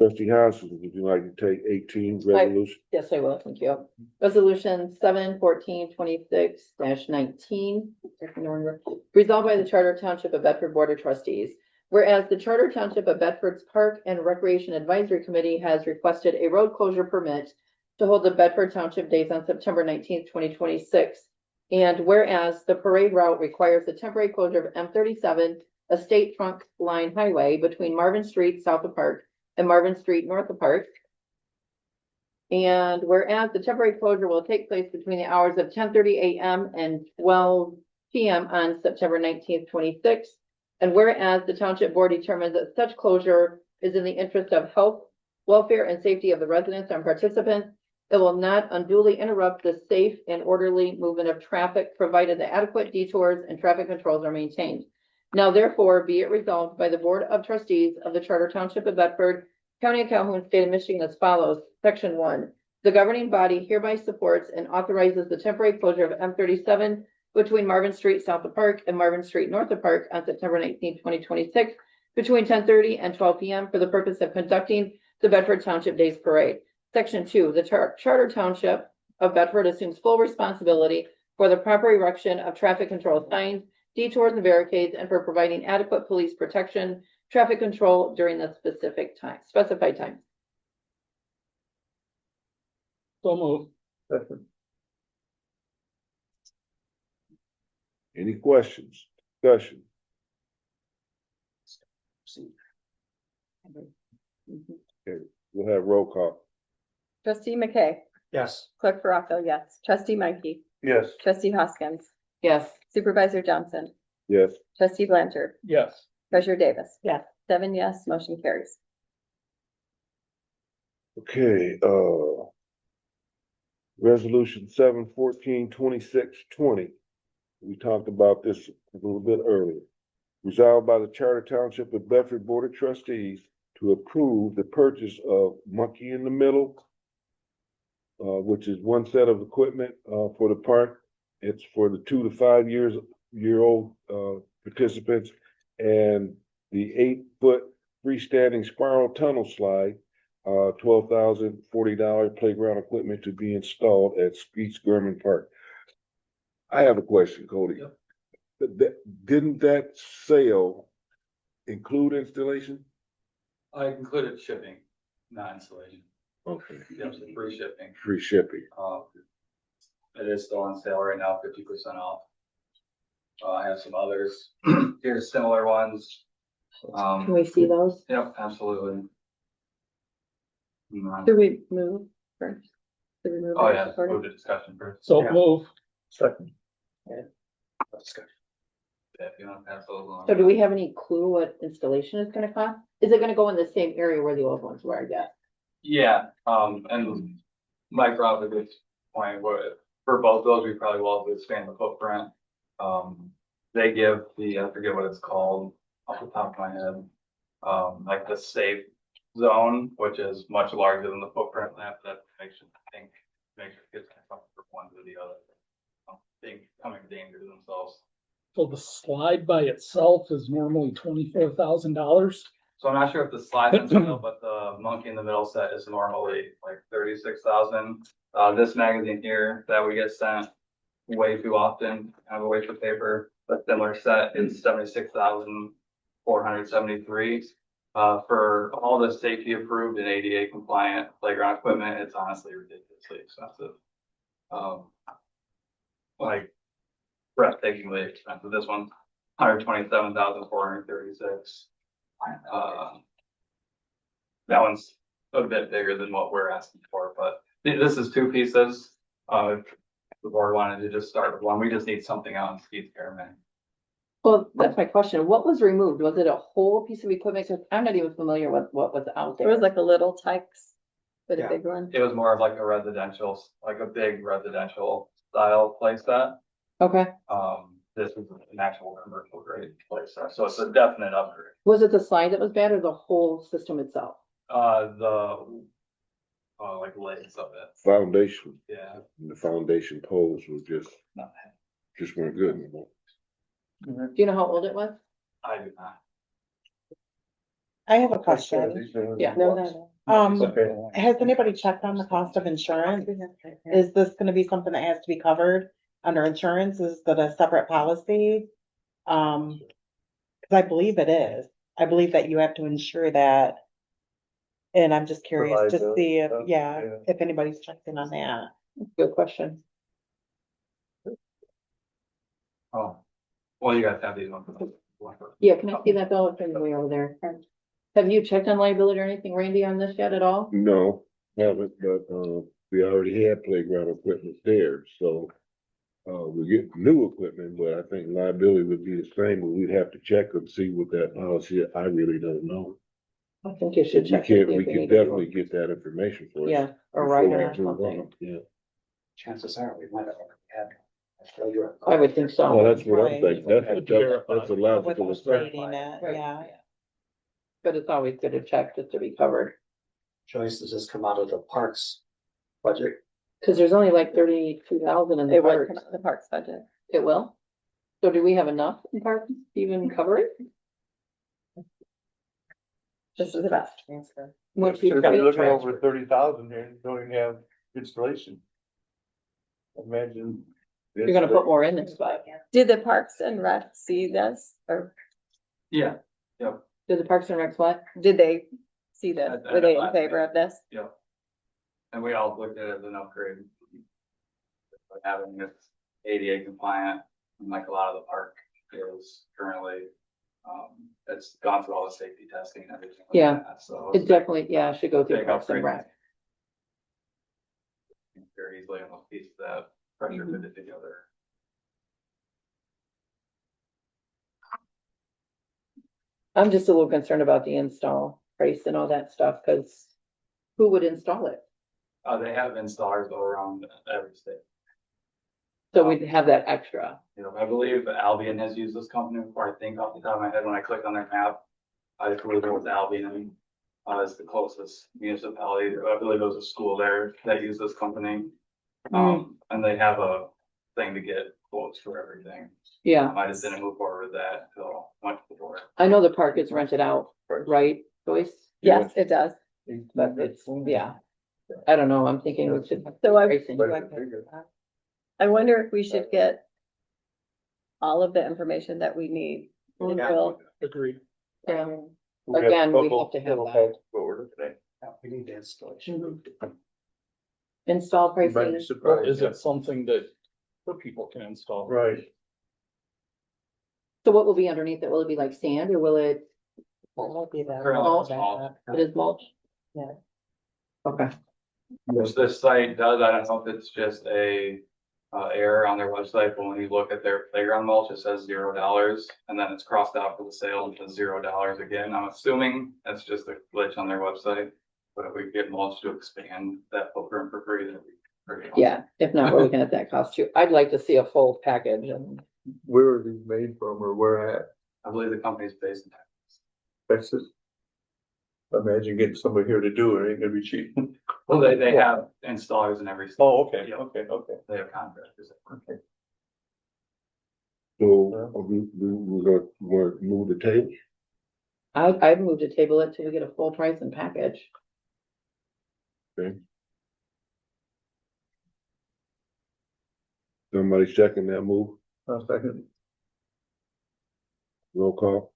Trustee Hoskins, would you like to take 18 resolution? yes, I will, thank you. Resolution 7/14/26/19. Resolved by the Charter Township of Bedford Board of Trustees. Whereas the Charter Township of Bedford's Park and Recreation Advisory Committee has requested a road closure permit to hold the Bedford Township Days on September 19th, 2026. And whereas the parade route requires the temporary closure of M37, a state trunk line highway between Marvin Street south of Park and Marvin Street north of Park. And whereas the temporary closure will take place between the hours of 10:30 a.m. and 12 p.m. on September 19th, 26. And whereas the Township Board determines that such closure is in the interest of health, welfare, and safety of the residents and participants, it will not unduly interrupt the safe and orderly movement of traffic, provided that adequate detours and traffic controls are maintained. Now therefore be it resolved by the Board of Trustees of the Charter Township of Bedford, County of Calhoun, State of Michigan as follows. Section 1, the governing body hereby supports and authorizes the temporary closure of M37 between Marvin Street south of Park and Marvin Street north of Park on September 19th, 2026, between 10:30 and 12 p.m. for the purpose of conducting the Bedford Township Days Parade. Section 2, the Charter Township of Bedford assumes full responsibility for the proper erection of traffic control signs, detours and barricades, and for providing adequate police protection, traffic control during the specified time. So move. Any questions, discussion? Okay, we'll have roll call. Trustee McKay, Yes. Clerk Baraco, yes. Trustee Menke, Yes. Trustee Hoskins, Yes. Supervisor Johnson, Yes. Trustee Blanchard, Yes. Treasurer Davis. Yes. 7 yes, motion carries. Okay, resolution 7/14/26/20. We talked about this a little bit earlier. Resolved by the Charter Township of Bedford Board of Trustees to approve the purchase of Monkey in the Middle, which is one set of equipment, for the park. It's for the 2 to 5 year old participants, and the 8-foot freestanding spiral tunnel slide, $12,040 playground equipment to be installed at Speech German Park. I have a question, Cody. Didn't that sale include installation? I included shipping, not installation. Okay. Yep, so free shipping. Free shipping. It is still on sale right now, 50% off. I have some others. Here's similar ones. Can we see those? Yep, absolutely. Do we move first? Do we move? Oh, it yeah, according- move to discussion first. So Yeah. move. Second. Yeah, if you want to pass those along. So do we have any clue what installation is gonna cost? Is it gonna go in the same area where the old ones were, I guess? Yeah, and Mike brought up a good point, where for both those, we probably will have to expand the footprint. They give I forget what it's called off the top of my head, like the safe zone, which is much larger than the footprint that makes you think, makes your kids come from one to the other. Coming danger to themselves. So the slide by itself is normally $24,000. So I'm not sure if the slide in the middle, but the monkey in the middle set is normally like 36,000. This magazine here that we get sent way too often, have a waste of paper, but similar set is 76,473. For all the safety approved and ADA compliant playground equipment, it's honestly ridiculously expensive. Like breathtakingly expensive. This one's 127,436. That one's a bit bigger than what we're asking for, but this is 2 pieces. If the board wanted to just start with one, we just need something on Speed Airman. Well, that's my question. What was removed? Was it a whole piece of equipment? Because I'm not even familiar with what was out There there. was like a little Tykes, but a Yeah. big one. It was more of like a residential, like a big residential style place set. Okay. This is an actual commercial grade place set, so it's a definite upgrade. Was it the slide that was bad or the whole system itself? Like legs of it. Foundation, Yeah. the foundation poles were just weren't good anymore. Do you know how old it was? I do not. I have a question. Yeah. Has anybody checked on the cost of insurance? Is this gonna be something that has to be covered under insurance? Is that a separate policy? Cause I believe it is. I believe that you have to insure that. And I'm just curious to see if, if anybody's checked in on that. Good question. Oh, well, you guys have these ones. Yeah, can I see that bill? It's way over there. Have you checked on liability or anything, Randy, on this yet at all? No, haven't, but, we already had playground equipment there, so. We get new equipment, but I think liability would be the same, but we'd have to check and see what that policy, I really don't know. I think you should We check. can, we can definitely get that information for you. Yeah, or before write we or move on. something. Yeah. Chances are we might have already had. I would think so. Well, that's what I'm Right. thinking, that's a logical With assumption. stating it, Right. yeah. But it's always good to check just to be covered. Joyce, does this come out of the parks budget? Cause there's only like 32,000 in the It would parks. come out of the parks budget. It will? So do we have enough in parks to even cover it? This is the best transfer. Once you You're put it looking transfer. over 30,000 here, and don't even have installation. Imagine. You're gonna put more in this, but Did the Parks and Rec see this, or Yeah, yep, did the Parks and Recs what? did they see this? I- Were they in I- favor of this? yep. And we all looked at it as an upgrade. Like having this ADA compliant, and like a lot of the park is currently, it's gone through all the safety testing and everything. like Yeah. that, So. It definitely, yeah, should go through Big Parks and upgrade. Rec. Very easily on those pieces that pressure Mhm. fitted together. I'm just a little concerned about the install price and all that stuff, cause who would install it? They have installers all around every state. So we'd have that extra. You know, I believe Albion has used this company before. I think off the top of my head, when I clicked on their map, I believe it was Albion. Is the closest municipality. I believe there was a school there that used this company. And they have a thing to get quotes for everything. Yeah, I just didn't move forward with that until much before. I know the park is rented out, right, Joyce? Yes, it does. But it's, yeah. I don't know, I'm thinking we should. So pricing. I wonder if we should get all of the information that we need. And we'll- Agreed. Yeah. Again, we have to have that. What we're looking at. We need the installation. Install You might be pricing. Or surprised. is it something that the people can install? Right. So what will be underneath it? Will it be like sand or will it, Won't be that. Currently, mulch? it's small. It is mulch? Yeah. Okay. Which this site does, I don't know if it's just a error on their website, but when you look at their playground mulch, it says $0, and then it's crossed out for the sale and says $0 again. I'm assuming that's just a glitch on their website, but if we could get mulch to expand that footprint for free, that'd be pretty awesome. Yeah, if not, we're looking at that cost too. I'd like to see a full package and Where are these made from or where at? I believe the company's based in Texas? Imagine getting somebody here to do it, ain't gonna be cheap. Well, they have installers in every state. Oh, okay, Yeah. okay. They have contractors. So we're gonna move the table. I'd move to table it till we get a full price and package. Somebody second that move, Second. roll call.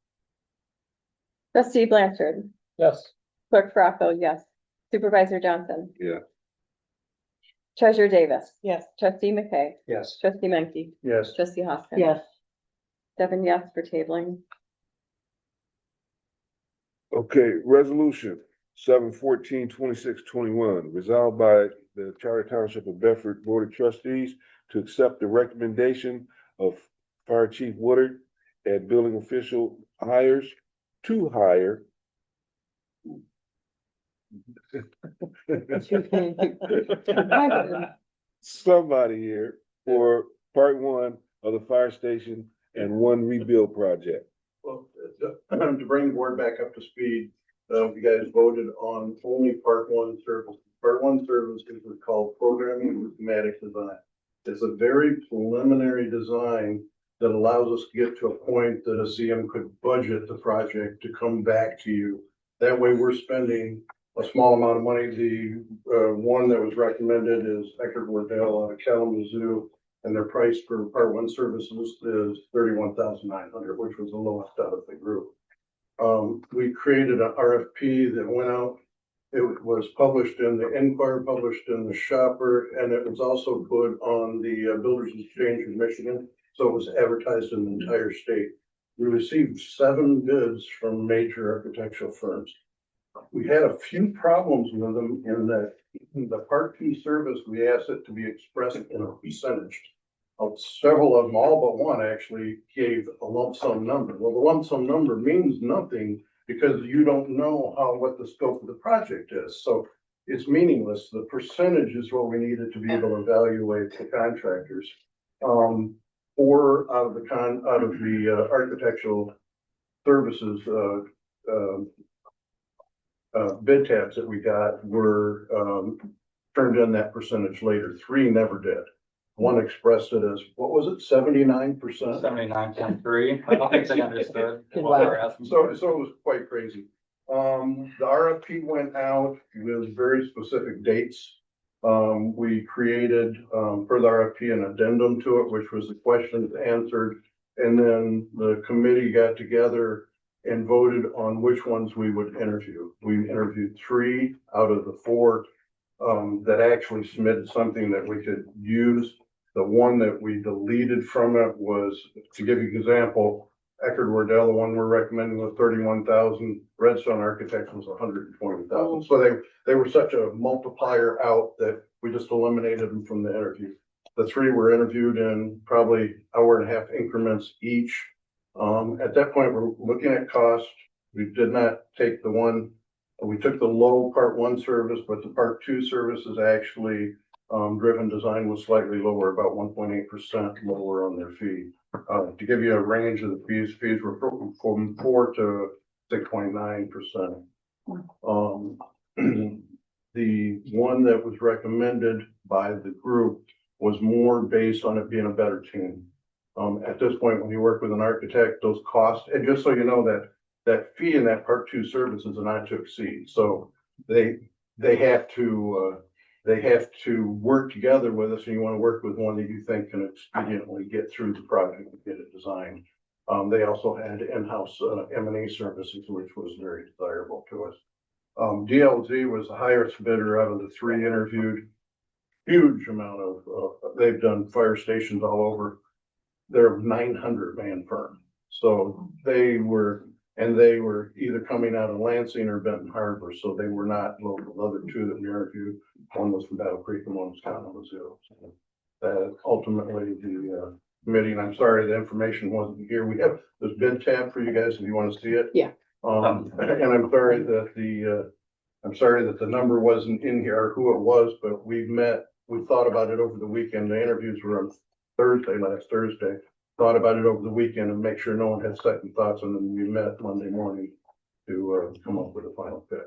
Trustee Blanchard, Yes. Clerk Froco, yes. Supervisor Johnson, Yeah. Treasurer Davis, Yes. Trustee McKay, Yes. Trustee Menke, Yes. Trustee Hoskins. Yes. 7 yes for tabling. Okay, resolution 7/14/26/21, resolved by the Charter Township of Bedford Board of Trustees to accept the recommendation of Fire Chief Woodard and building official hires to hire somebody here for part one of the fire station and one rebuild project. Well, to bring the board back up to speed, you guys voted on only part one service. Part one service is called programming and schematic design. It's a very preliminary design that allows us to get to a point that a CM could budget the project to come back to you. That way we're spending a small amount of money. The one that was recommended is Eckerd Wardell out of Kalamazoo. And their price for part one services is $31,900, which was the lowest out of the group. We created an RFP that went out. It was published in the Enquirer, published in the Shopper, and it was also put on the Builders Exchange in Michigan. So it was advertised in the entire state. We received 7 bids from major architectural firms. We had a few problems with them in that the part two service, we asked it to be expressed in a percentage. Several of them, all but one actually gave a lump sum number. Well, the lump sum number means nothing because you don't know what the scope of the project is. So it's meaningless. The percentage is what we needed to be able to evaluate the contractors. 4 out of the architectural services, bid tabs that we got were turned in that percentage later. 3 never did. One expressed it as, what was it, 79%? 79.3. I don't think they understood what they were asking. So it was quite crazy. The RFP went out with very specific dates. We created, per the RFP, an addendum to it, which was the questions answered. And then the committee got together and voted on which ones we would interview. We interviewed 3 out of the 4 that actually submitted something that we could use. The one that we deleted from it was, to give you an example, Eckerd Wardell, the one we're recommending was 31,000. Redstone Architects was 120,000. So they were such a multiplier out that we just eliminated them from the interview. The 3 were interviewed in probably hour and a half increments each. At that point, we're looking at cost. We did not take the one, we took the low part 1 service, but the part 2 service is actually driven design was slightly lower, about 1.8% lower on their fee. To give you a range of the fees were from 4 to 6.9%. The one that was recommended by the group was more based on it being a better team. At this point, when you work with an architect, those costs, and just so you know that fee in that part 2 service is not to exceed. So they have to work together with us, and you want to work with one that you think can expediently get through the project and get it designed. They also had in-house M&A services, which was very desirable to us. DLZ was the highest bidder out of the 3 interviewed. Huge amount of, they've done fire stations all over. They're a 900-man firm. So they were either coming out of Lansing or Benton Harbor, so they were not local. The other 2 that we interviewed, one was from Battle Creek and one was Kalamazoo. So that ultimately the committee, and I'm sorry the information wasn't here. We have this bid tab for you guys if you want to see it. Yeah. And I'm sorry that the number wasn't in here or who it was, but we thought about it over the weekend. The interviews were on last Thursday. Thought about it over the weekend and make sure no one had second thoughts, and then we met Monday morning to come up with a final pick.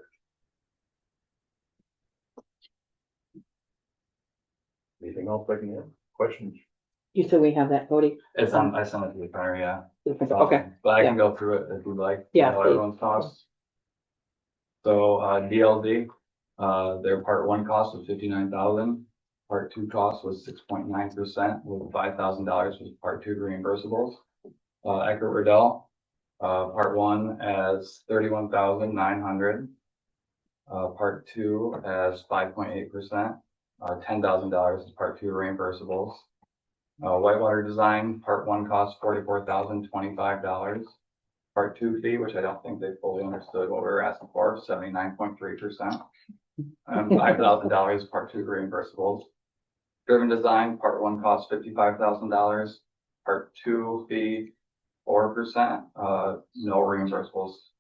Anything else I can add? Questions? You said we have that, Cody? It's on, I sent it to the printer, yeah. Okay. But I can go through it if you'd like. Yeah, Know please. everyone's costs. So, DLD, their part 1 cost was 59,000. Part 2 cost was 6.9%, with $5,000 was part 2 reimbursables. Eckerd Wardell, part 1 as 31,900. Part 2 as 5.8%. $10,000 is part 2 reimbursables. Whitewater Design, part 1 cost $44,025. Part 2 fee, which I don't think they fully understood what we were asking for, 79.3%. And $5,000 part 2 reimbursables. Driven Design, part 1 cost $55,000. Part 2 fee 4%. No reimbursables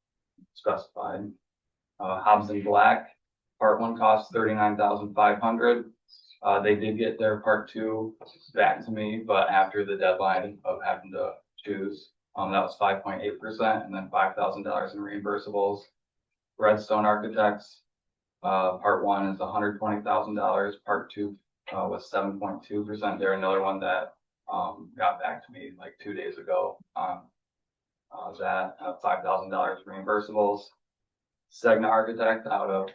specified. Hobbs and Black, part 1 cost $39,500. They did get their part 2 back to me, but after the deadline of having to choose, that was 5.8%, and then $5,000 in reimbursables. Redstone Architects, part 1 is $120,000. Part 2 was 7.2%. They're another one that got back to me like 2 days ago on that. $5,000 reimbursables. Segna Architect out of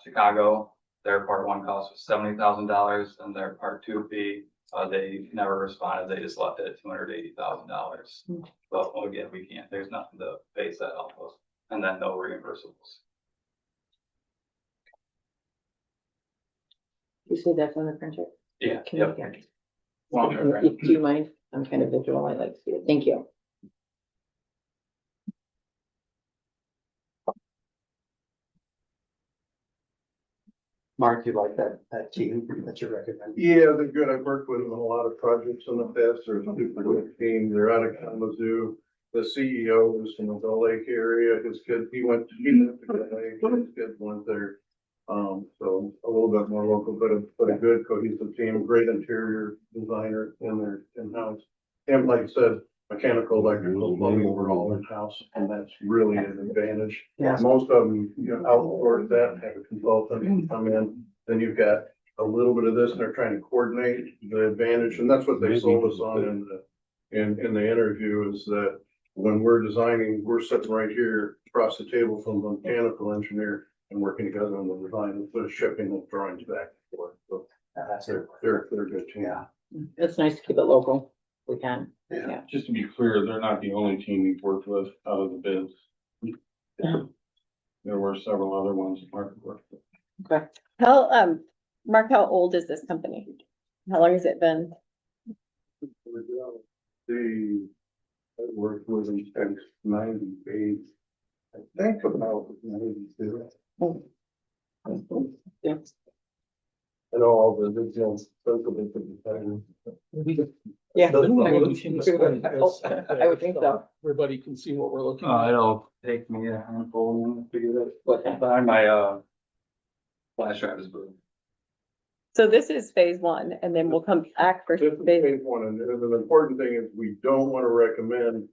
Chicago, their part 1 cost was $70,000, and their part 2 fee, they never responded. They just left it at $280,000. But again, we can't. There's nothing to base that off of, and then no reimbursables. You say that's on the printer? Yeah. Can Yep. you- Well, Do you mind? I'm kind of visual. I like to see it. Thank you. Mark, you like that team that you recommend? Yeah, they're good. I've worked with them on a lot of projects in the past. They're a super good team. They're out of Kalamazoo. The CEO is from the Gull Lake area. His kid, he went to Gull Lake. His kids went there. So a little bit more local, but a good cohesive team, great interior designer in their in-house. And like I said, mechanical, electrical, plumbing were all in-house, and that's really an advantage. Yes. Most of them, outsource that, have a consultant come in, then you've got a little bit of this, and they're trying to coordinate the advantage, and that's what they sold us on in the interview, is that When we're designing, we're sitting right here across the table from the mechanical engineer and working together on the design instead of shipping the drawings back and forth. So they're a good team. Yeah. It's nice to keep it local. We can. Yeah. Just to be clear, they're not the only team we've worked with out of the bids. There were several other ones that Mark worked with. Okay. How, Mark, how old is this company? How long has it been? I worked with them since 98. I think about 92. Yeah. And all the original principles of the time. Yeah. That's I probably would I would think so. Everybody can see what we're looking Uh, at. it'll take me a handful to figure that. What? Behind my, flash drive is blue. So this is phase one, and then we'll come back for This is phase. phase one, and the important thing is we don't want to recommend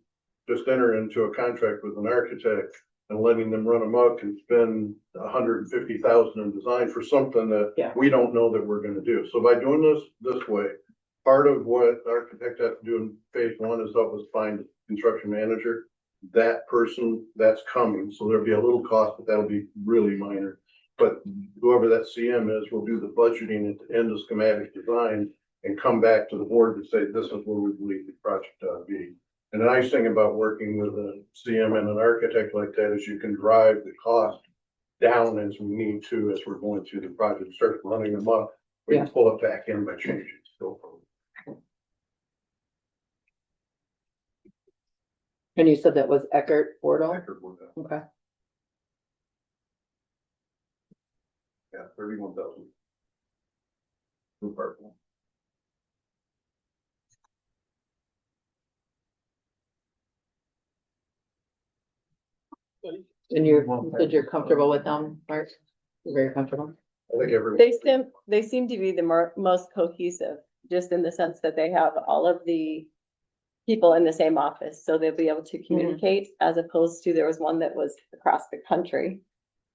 just enter into a contract with an architect and letting them run amok and spend $150,000 in design for something that Yeah. we don't know that we're gonna do. So by doing this way, part of what the architect has to do in phase one is help us find a construction manager. That person, that's coming, so there'll be a little cost, but that'll be really minor. But whoever that CM is will do the budgeting at the end of schematic design and come back to the board and say, this is where we believe the project ought to be. And the nice thing about working with a CM and an architect like that is you can drive the cost down as we need to, as we're going through the project, start running them up. We can pull it back in by changing scope. And you said that was Eckert Wardle? Eckert Wardle. Okay. Yeah, 31,000. Blue purple. And you said you're comfortable with them, Mark? You're very comfortable? I think everyone. They seem to be the most cohesive, just in the sense that they have all of the people in the same office, so they'll be able to communicate, as opposed to there was one that was across the country.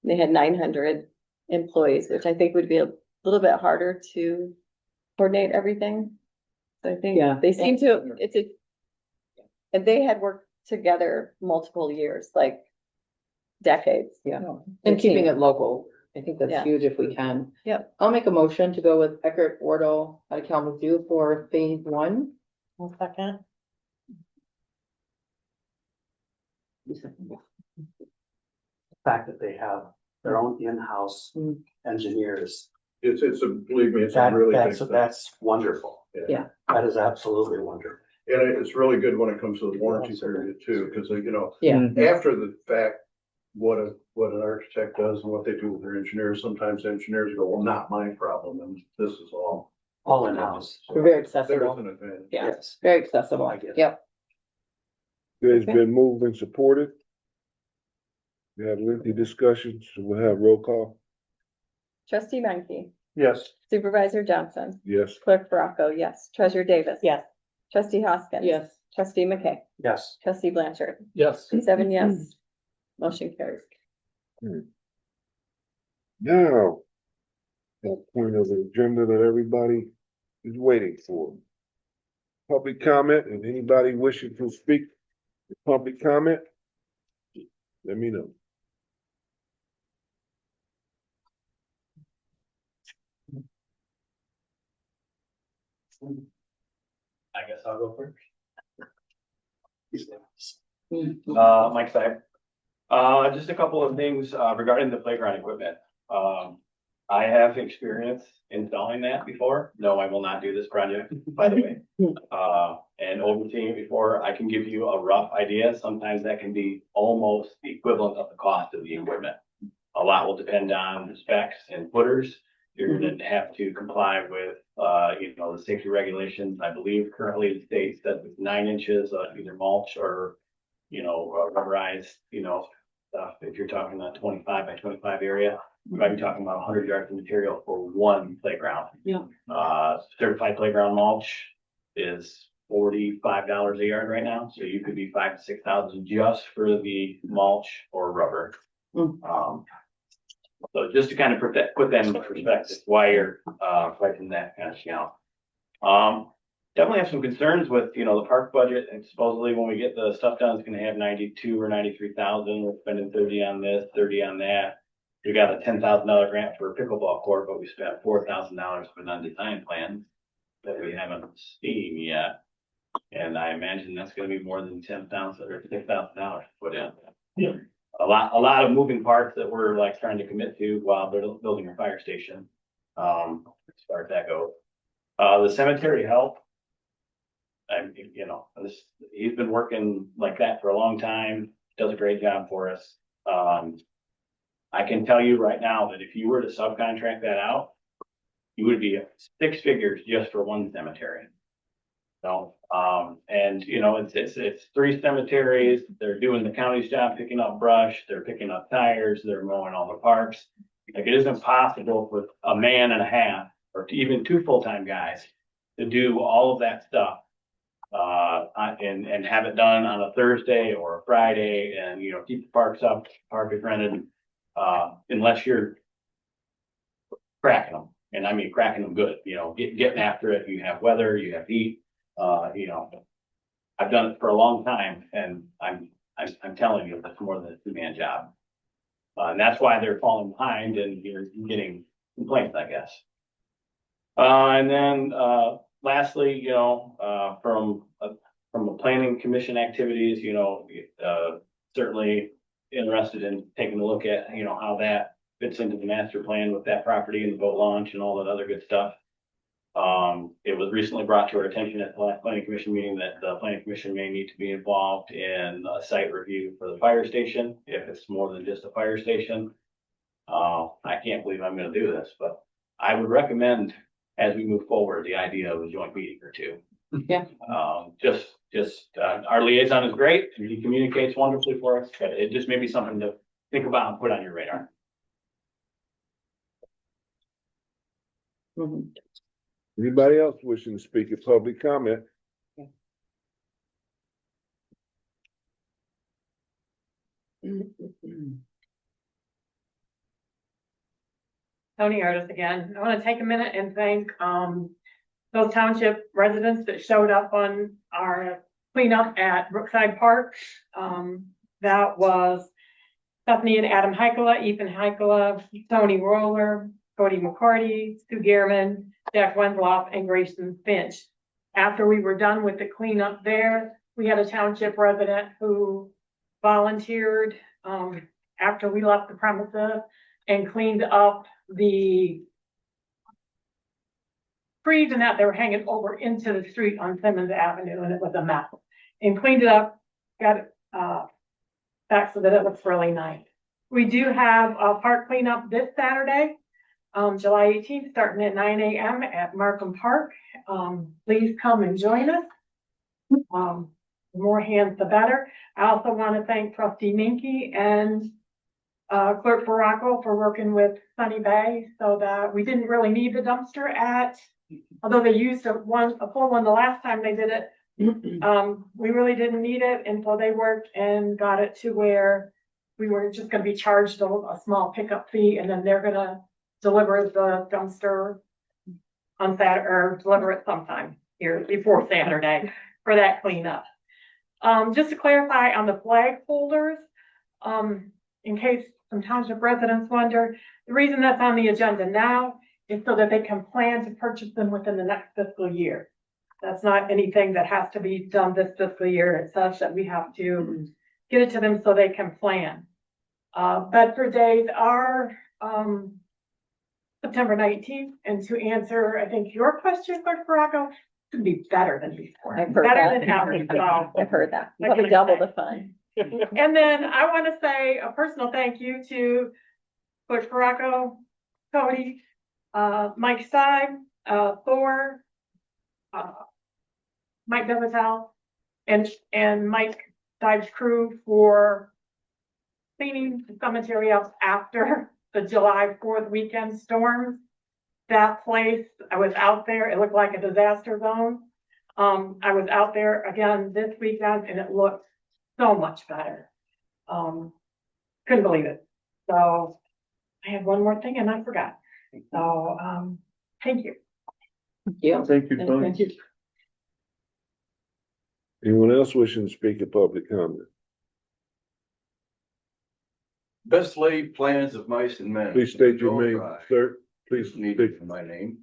They had 900 employees, which I think would be a little bit harder to coordinate everything. So I think Yeah. they seem to, and they had worked together multiple years, like decades. Yeah. And keeping it local. I think that's Yeah. huge if we can. Yep. I'll make a motion to go with Eckert Wardle out of Kalamazoo for phase one. 1 second. The fact that they have their own in-house engineers, Believe me, it's a really big thing. that's wonderful. Yeah. That is absolutely wonderful. And it's really good when it comes to the warranty period too, because Yeah. after the fact, what an architect does and what they do with their engineers, sometimes engineers go, well, not my problem, and this is all. In-house. We're very There accessible. is an advantage. Yeah. Yes. Very accessible. I get it. Yep. It's been moved and supported. We have lengthy discussions, so we'll have roll call. Trustee Menke, Yes. Supervisor Johnson, Yes. Clerk Baraco, yes. Treasurer Davis. Yes. Trustee Hoskins. Yes. Trustee McKay. Yes. Trustee Blanchard. Yes. 7 yes. Motion carries. Now, that point of the agenda that everybody is waiting for. Public comment, and anybody wishing to speak, public comment, let me know. I guess I'll go first. Mm-hmm. Mike Stein. Just a couple of things, regarding the playground equipment. I have experience installing that before. No, I will not do this project, by the way. And overseeing it before, I can give you a rough idea. Sometimes that can be almost the equivalent of the cost of the equipment. A lot will depend on the specs and footers. You're gonna have to comply with, the safety regulations. I believe currently the state says it's 9 inches of either mulch or, rubberized, stuff. If you're talking a 25 by 25 area, you might be talking about 100 yards of material for one playground. Yeah. Certified playground mulch is $45 a yard right now, so you could be 5,000 to 6,000 just for the mulch or rubber. So just to kind of put that in perspective, why you're pricing that kind of out. definitely have some concerns with, the park budget, and supposedly when we get the stuff done, it's gonna have 92 or 93,000. We're spending 30 on this, 30 on that. We got a $10,000 grant for a pickleball court, but we spent $4,000 for non-design plans that we haven't seen yet. And I imagine that's gonna be more than 10,000 or $6,000 to put in. Yeah. A lot of moving parts that we're like trying to commit to while building a fire station. As far as that goes. The cemetery help. He's been working like that for a long time, does a great job for us. I can tell you right now that if you were to subcontract that out, you would be at 6 figures just for one cemetery. It's 3 cemeteries. They're doing the county's job, picking up brush, they're picking up tires, they're mowing all the parks. Like, it isn't possible for a man and a half, or even 2 full-time guys to do all of that stuff. And have it done on a Thursday or a Friday, and, keep the parks up, park is rented, unless you're cracking them. And I mean, cracking them good, getting after it. You have weather, you have heat, I've done it for a long time, and I'm telling you, that's more than a 2-man job. And that's why they're falling behind, and you're getting complaints, I guess. And then, lastly, from a planning commission activities, certainly interested in taking a look at, how that fits into the master plan with that property and the boat launch and all that other good stuff. It was recently brought to our attention at the last planning commission meeting that the planning commission may need to be involved in a site review for the fire station, if it's more than just a fire station. I can't believe I'm gonna do this, but I would recommend, as we move forward, the idea of a joint meeting or 2. Yeah. Our liaison is great, and he communicates wonderfully for us, but it just may be something to think about and put on your radar. Anybody else wishing to speak at public comment? Tony Artis again. I want to take a minute and thank those township residents that showed up on our cleanup at Brookside Park. That was Stephanie and Adam Heikela, Ethan Heikela, Tony Roller, Cody McCarty, Sue Gehrman, Jack Wendloff, and Grayson Finch. After we were done with the cleanup there, we had a township resident who volunteered after we left the premises and cleaned up the trees and that they were hanging over into the street on Simmons Avenue, and it was a mess. And cleaned it up, got it back so that it looks really nice. We do have a park cleanup this Saturday, July 18th, starting at 9 a.m. at Markham Park. Please come and join us. The more hands, the better. I also want to thank Trustee Minke and Clerk Baracco for working with Sunny Bay so that we didn't really need the dumpster although they used a full one the last time they did it. We really didn't need it, and so they worked and got it to where we were just going to be charged a small pickup fee, and then they're going to deliver the dumpster on Saturday, or deliver it sometime here before Saturday for that cleanup. Just to clarify on the flag holders, in case some township residents wonder, the reason that's on the agenda now is so that they can plan to purchase them within the next fiscal year. That's not anything that has to be done this fiscal year. It's such that we have to get it to them so they can plan. Bedford days are September 19th, and to answer, I think, your question, Clerk Baracco, to be better than before. I've heard better that. than ever. So, I've heard that. Probably double the fun. and then I want to say a personal thank you to Clerk Baracco, Cody, Mike Stein, Thor, Mike Devital, and Mike Dive's crew for cleaning the cemetery up after the July 4th weekend storms. That place, I was out there, it looked like a disaster zone. I was out there again this weekend, and it looked so much better. Couldn't believe it. So I had one more thing and I forgot. So thank you. Yeah. Thank you, Tony. Thank you. Anyone else wishing to speak at public comment? Best laid plans of mice and men. Please state your Go name, try. sir. Please Need state, my name.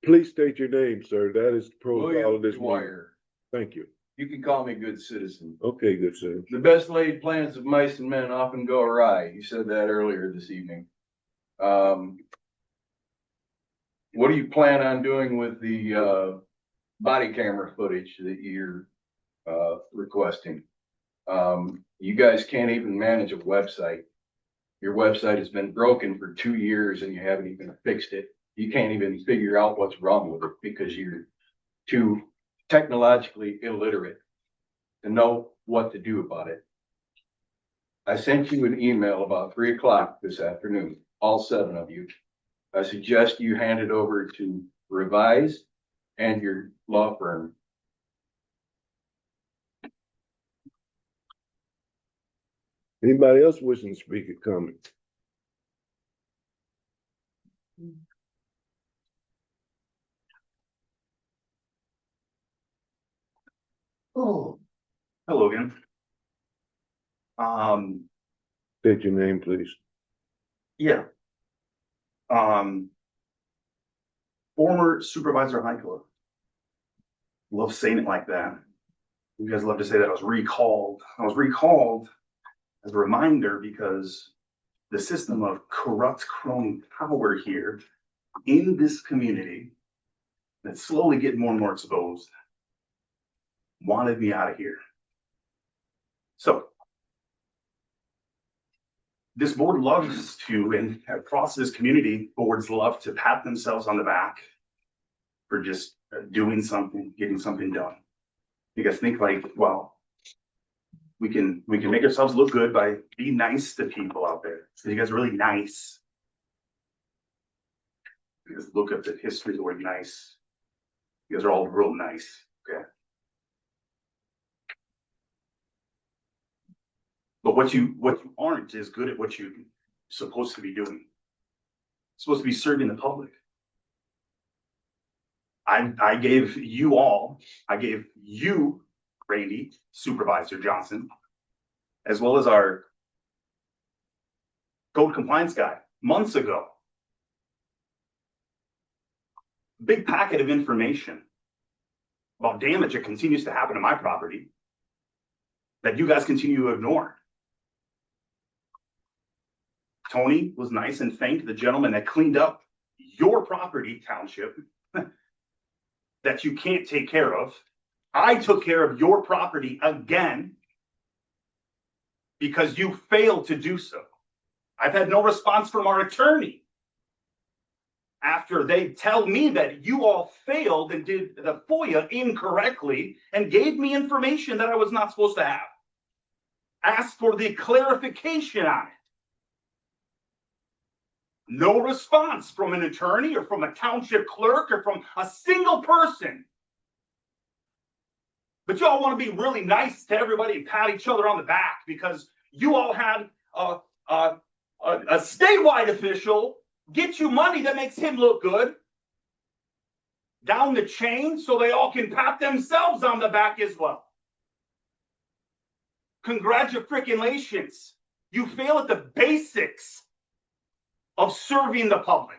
please state your name, sir. That is the protocol of William this meeting. Dwyer. Thank you. You can call me good citizen. Okay, good sir. The best laid plans of mice and men often go awry. You said that earlier this evening. What do you plan on doing with the body camera footage that you're requesting? You guys can't even manage a website. Your website has been broken for 2 years and you haven't even fixed it. You can't even figure out what's wrong with it because you're too technologically illiterate to know what to do about it. I sent you an email about 3 o'clock this afternoon, all 7 of you. I suggest you hand it over to Revise and your law firm. Anybody else wishing to speak at comment? Oh, hello again. State your name, please. Yeah. Former Supervisor Heichler. Love saying it like that. You guys love to say that I was recalled. I was recalled as a reminder because the system of corrupt crony power here in this community that's slowly getting more and more exposed wanted me out of here. So this board loves to, and across this community, boards love to pat themselves on the back for just doing something, getting something done. You guys think like, well, we can make ourselves look good by being nice to people out there. So you guys are really nice. You guys look up the history of the word nice. You guys are all real nice, okay? But what you aren't is good at what you're supposed to be doing. You're supposed to be serving the public. I gave you, Randy, Supervisor Johnson, as well as our code compliance guy months ago, big packet of information about damage that continues to happen to my property that you guys continue to ignore. Tony was nice and thanked the gentleman that cleaned up your property, Township, that you can't take care of. I took care of your property again because you failed to do so. I've had no response from our attorney after they tell me that you all failed and did the FOIA incorrectly and gave me information that I was not supposed to have. Asked for the clarification on it. No response from an attorney or from a township clerk or from a single person. But y'all want to be really nice to everybody and pat each other on the back because you all had a statewide official get you money that makes him look good down the chain so they all can pat themselves on the back as well. Congratulations. You fail at the basics of serving the public.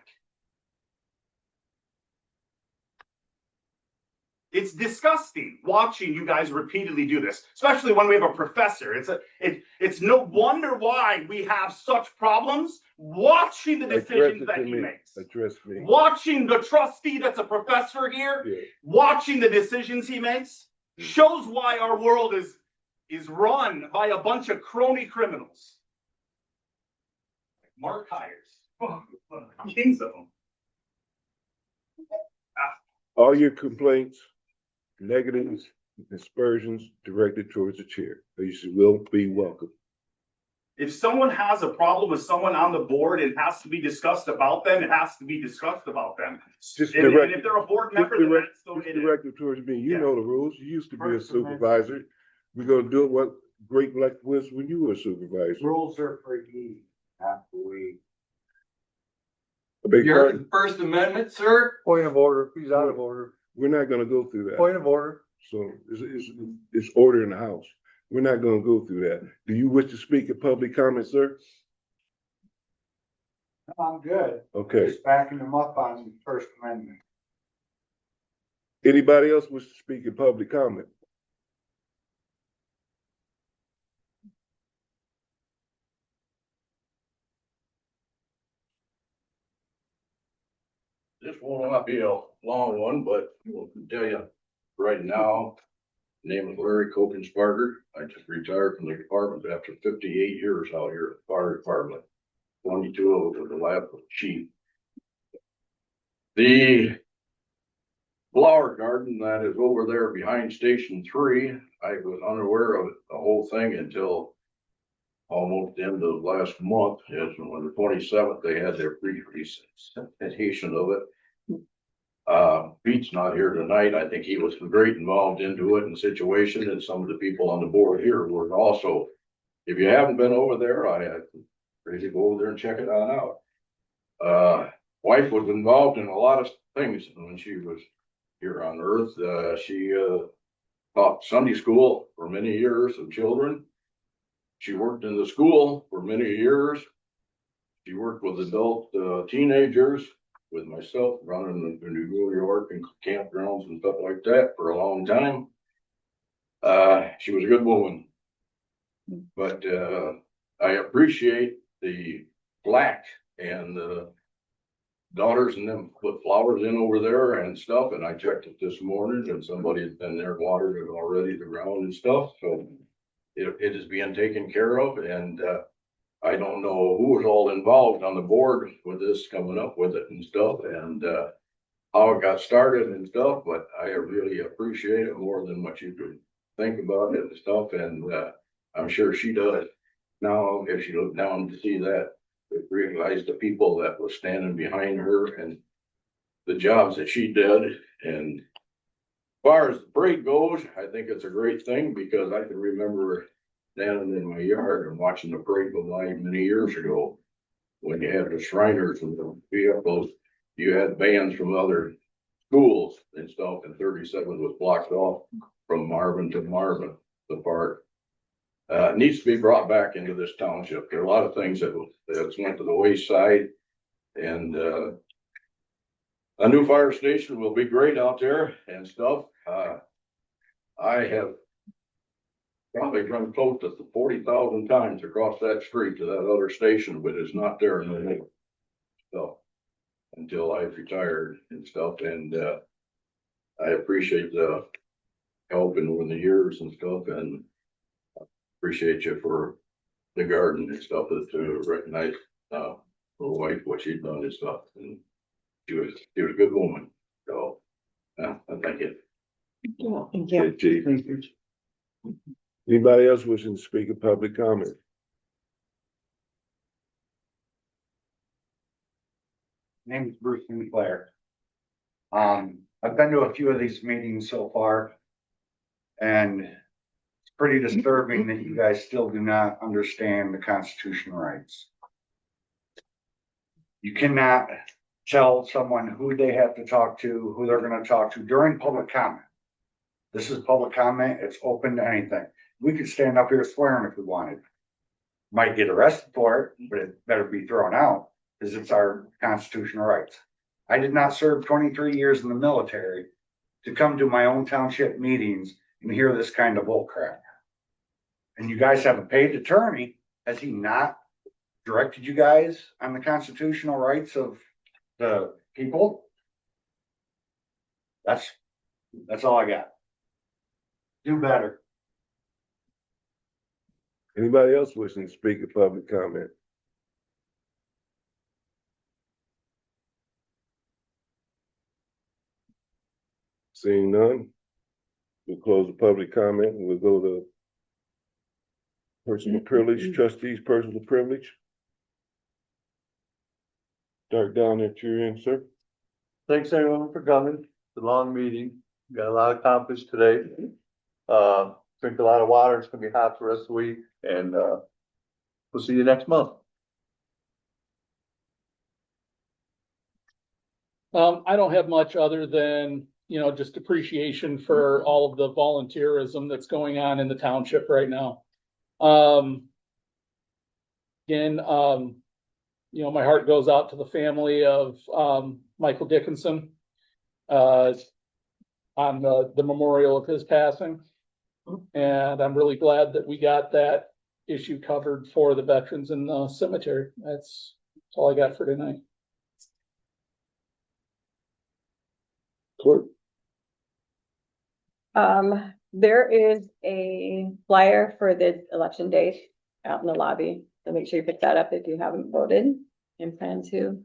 It's disgusting watching you guys repeatedly do this, especially when we have a professor. It's no wonder why we have such problems watching the decisions that he makes. Address me. Watching the trustee that's a professor here, watching the decisions he makes, shows why our world is run by a bunch of crony criminals. Mark Hires. Kings of them. All your complaints, negatives, aspersions directed towards the chair. You will be welcome. If someone has a problem with someone on the board, it has to be discussed about them. It has to be discussed about them. Just and if they're a board member, then that's the way it is. Directed towards me. You know the rules. You used to be a supervisor. We're gonna do it what Great Black was when you were a supervisor. Rules are for you, not for we. You're the First Amendment, sir? Point of order. He's out of order. We're not gonna go through that. Point of order. So it's order in the house. We're not gonna go through that. Do you wish to speak at public comment, sir? I'm good. Okay. Just backing them up on the First Amendment. Anybody else wish to speak in public comment? This will not be a long one, but I can tell you right now, name is Larry Kokensparger. I just retired from the department after 58 years out here at the fire department. 22 of it was the last chief. The flower garden that is over there behind Station 3, I was unaware of the whole thing until almost the end of last month. Yes, on the 27th, they had their presentation of it. Pete's not here tonight. I think he was great involved into it and situation, and some of the people on the board here were also. If you haven't been over there, I ready to go over there and check it on out. Wife was involved in a lot of things when she was here on Earth. She taught Sunday school for many years of children. She worked in the school for many years. She worked with adult teenagers, with myself running the New York and campgrounds and stuff like that for a long time. She was a good woman, but I appreciate the plaque and the daughters and them put flowers in over there and stuff. And I checked it this morning and somebody had been there, watered it already, the ground and stuff. So it is being taken care of. And I don't know who was all involved on the board with this, coming up with it and stuff, and how it got started and stuff, but I really appreciate it more than what you could think about it and stuff, and I'm sure she does. Now, if she looked down to see that, realize the people that was standing behind her and the jobs that she did. And as far as the parade goes, I think it's a great thing because I can remember standing in my yard and watching the parade go by many years ago when you had the Shriners and the vehicles. You had bands from other schools and stuff, and 37 was blocked off from Marvin to Marvin, the park. It needs to be brought back into this township. There are a lot of things that went to the wayside, and a new fire station will be great out there and stuff. I have probably run close to 40,000 times across that street to that other station, but it's not there anymore. So until I've retired and stuff, and I appreciate the help and over the years and stuff, and appreciate you for the garden and stuff to recognize my wife, what she'd done and stuff, and she was a good woman. So I thank you. Thank you. Chief. Anybody else wishing to speak in public comment? Name is Bruce Sinclair. I've been to a few of these meetings so far, and it's pretty disturbing that you guys still do not understand the constitutional rights. You cannot tell someone who they have to talk to, who they're going to talk to during public comment. This is public comment. It's open to anything. We could stand up here swearing if we wanted. Might get arrested for it, but it better be thrown out because it's our constitutional rights. I did not serve 23 years in the military to come to my own township meetings and hear this kind of bull crap. And you guys have a paid attorney. Has he not directed you guys on the constitutional rights of the people? That's all I got. Do better. Anybody else wishing to speak in public comment? Seeing none, we'll close the public comment and we'll go to personal privilege, trustees, personal privilege. Start down at your end, sir. Thanks everyone for coming. It's a long meeting. Got a lot accomplished today. Drink a lot of water. It's gonna be hot for the rest of the week, and we'll see you next month. I don't have much other than just appreciation for all of the volunteerism that's going on in the township right now. Again, my heart goes out to the family of, Michael Dickinson, on the memorial of his passing. And I'm really glad that we got that issue covered for the veterans in the cemetery. That's all I got for tonight. Clerk? There is a flyer for the election date out in the lobby, so make sure you pick that up if you haven't voted and plan to.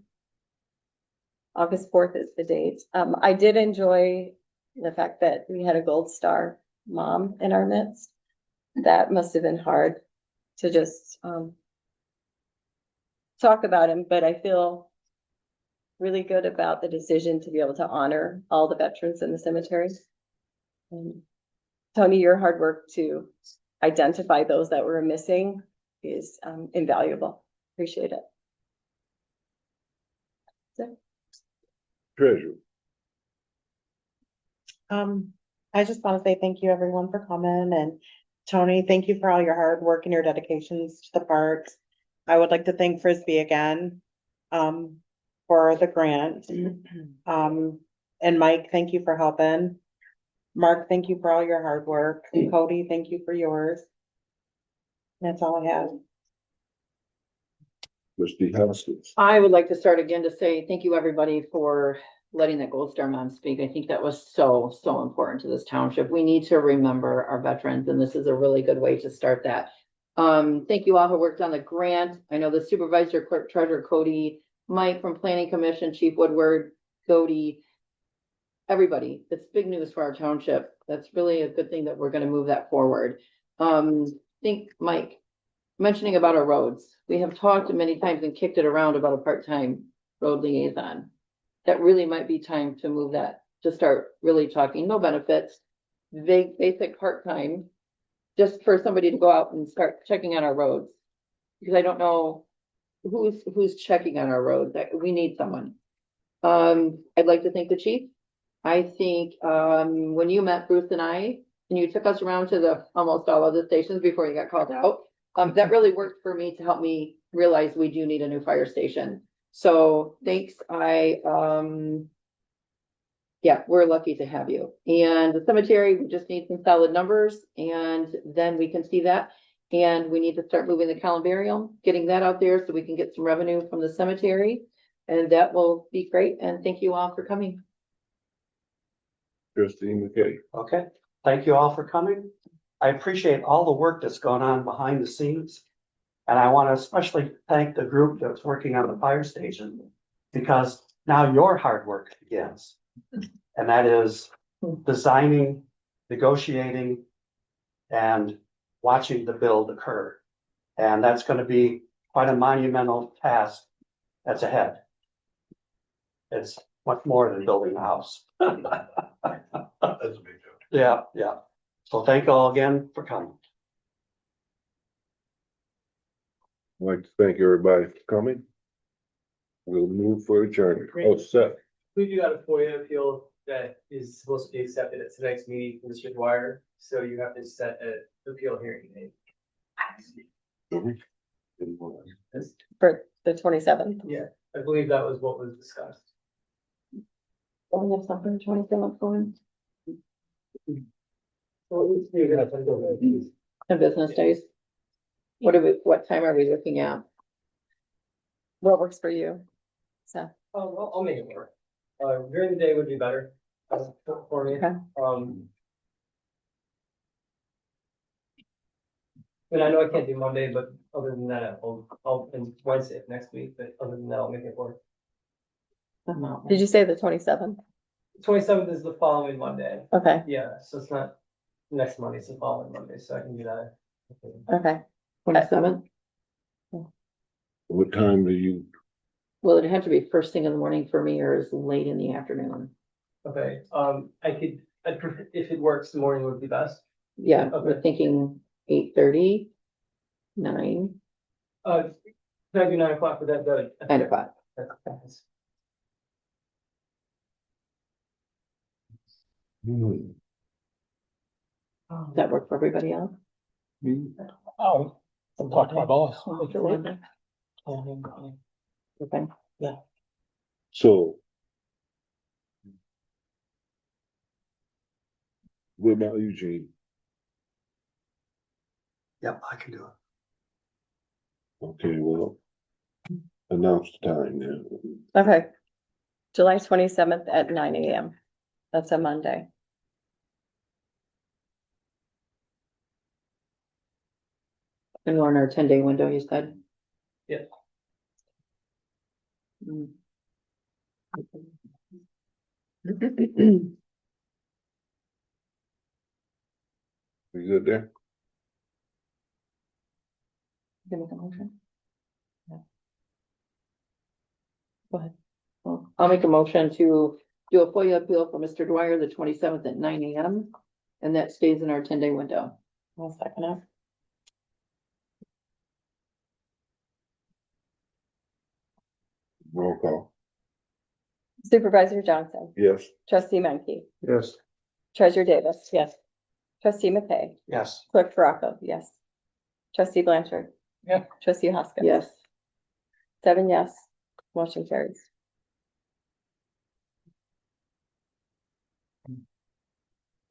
August 4th is the date. I did enjoy the fact that we had a Gold Star mom in our midst. That must have been hard to just talk about him, but I feel really good about the decision to be able to honor all the veterans in the cemetery. And Tony, your hard work to identify those that were missing is invaluable. Appreciate it. Treasurer? I just want to say thank you everyone for coming, and Tony, thank you for all your hard work and your dedications to the parks. I would like to thank Frisbee again, for the grant. And Mike, thank you for helping. Mark, thank you for all your hard work. Cody, thank you for yours. That's all I have. Trustee Hoskins? I would like to start again to say thank you, everybody, for letting that Gold Star mom speak. I think that was so important to this township. We need to remember our veterans, and this is a really good way to start that. Thank you all who worked on the grant. I know the supervisor, clerk, treasurer, Cody, Mike from Planning Commission, Chief Woodward, Cody, everybody. It's big news for our township. That's really a good thing that we're going to move that forward. Think, Mike, mentioning about our roads. We have talked many times and kicked it around about a part-time road liaison. That really might be time to move that, to start really talking, no benefits, vague, basic part-time, just for somebody to go out and start checking on our roads. Because I don't know who's checking on our roads. We need someone. I'd like to thank the chief. I think, when you met Bruce and I, and you took us around to the almost all of the stations before you got called out, that really worked for me to help me realize we do need a new fire station. So thanks. Yeah, we're lucky to have you. And the cemetery, we just need some solid numbers, and then we can see that. And we need to start moving the columbarium, getting that out there so we can get some revenue from the cemetery. And that will be great. And thank you all for coming. Trustee McKay? Okay, thank you all for coming. I appreciate all the work that's gone on behind the scenes. And I want to especially thank the group that's working on the fire station, because now your hard work begins. And that is designing, negotiating, and watching the build occur. And that's going to be quite a monumental task that's ahead. It's much more than building a house. That's a big job. Yeah, yeah. So thank you all again for coming. I'd like to thank everybody for coming. We'll move for adjournment. Oh, Seth. We do got a FOIA appeal that is supposed to be accepted at tonight's meeting from Mr. Dwyer, so you have to set an appeal hearing date. For the 27th. Yeah, I believe that was what was discussed. Don't we have something 27th going? And business days? What time are we looking at? What works for you? So. I'll make it work. During the day would be better for me. Okay. And I know I can't do Monday, but other than that, I'll and Wednesday next week, but other than that, I'll make it work. Did you say the 27th? 27th is the following Monday. Okay. Yeah, so it's not next Monday, it's the following Monday, so I can do that. Okay. 27th? What time do you? Will it have to be first thing in the morning for me, or is it late in the afternoon? Okay, I'd prefer, if it works, the morning would be best. Yeah, Okay. we're thinking 8:30, 9. Can I do 9 o'clock for that? 9 o'clock. That's Hmm. Does that work for everybody else? I'll talk to my boss. We'll make it work. Okay, So. What about you, Gene? Yep, I can do it. Okay, well, announce the time now. Okay. July 27th at 9 AM. That's a Monday. and we're in our 10-day window, you said? Yeah. Mm. You good there? Can you make a motion? Yeah. Go ahead. Well, I'll make a motion to do a FOIA appeal for Mr. Dwyer, the 27th at 9 AM. And that stays in our 10-day window. I'll second it. Roll call. Supervisor Johnson, Yes. trustee Menke, Yes. treasurer Davis, Yes. trustee McKay, Yes. clerk Baraco, yes. Trustee Blanchard. Yeah. Trustee Hoskins. Yes. 7 yes, motion carries.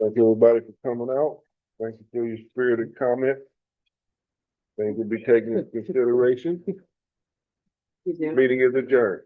Thank everybody for coming out. Thank you for your spirited comment. Things will be taken into consideration. You do. Meeting is adjourned.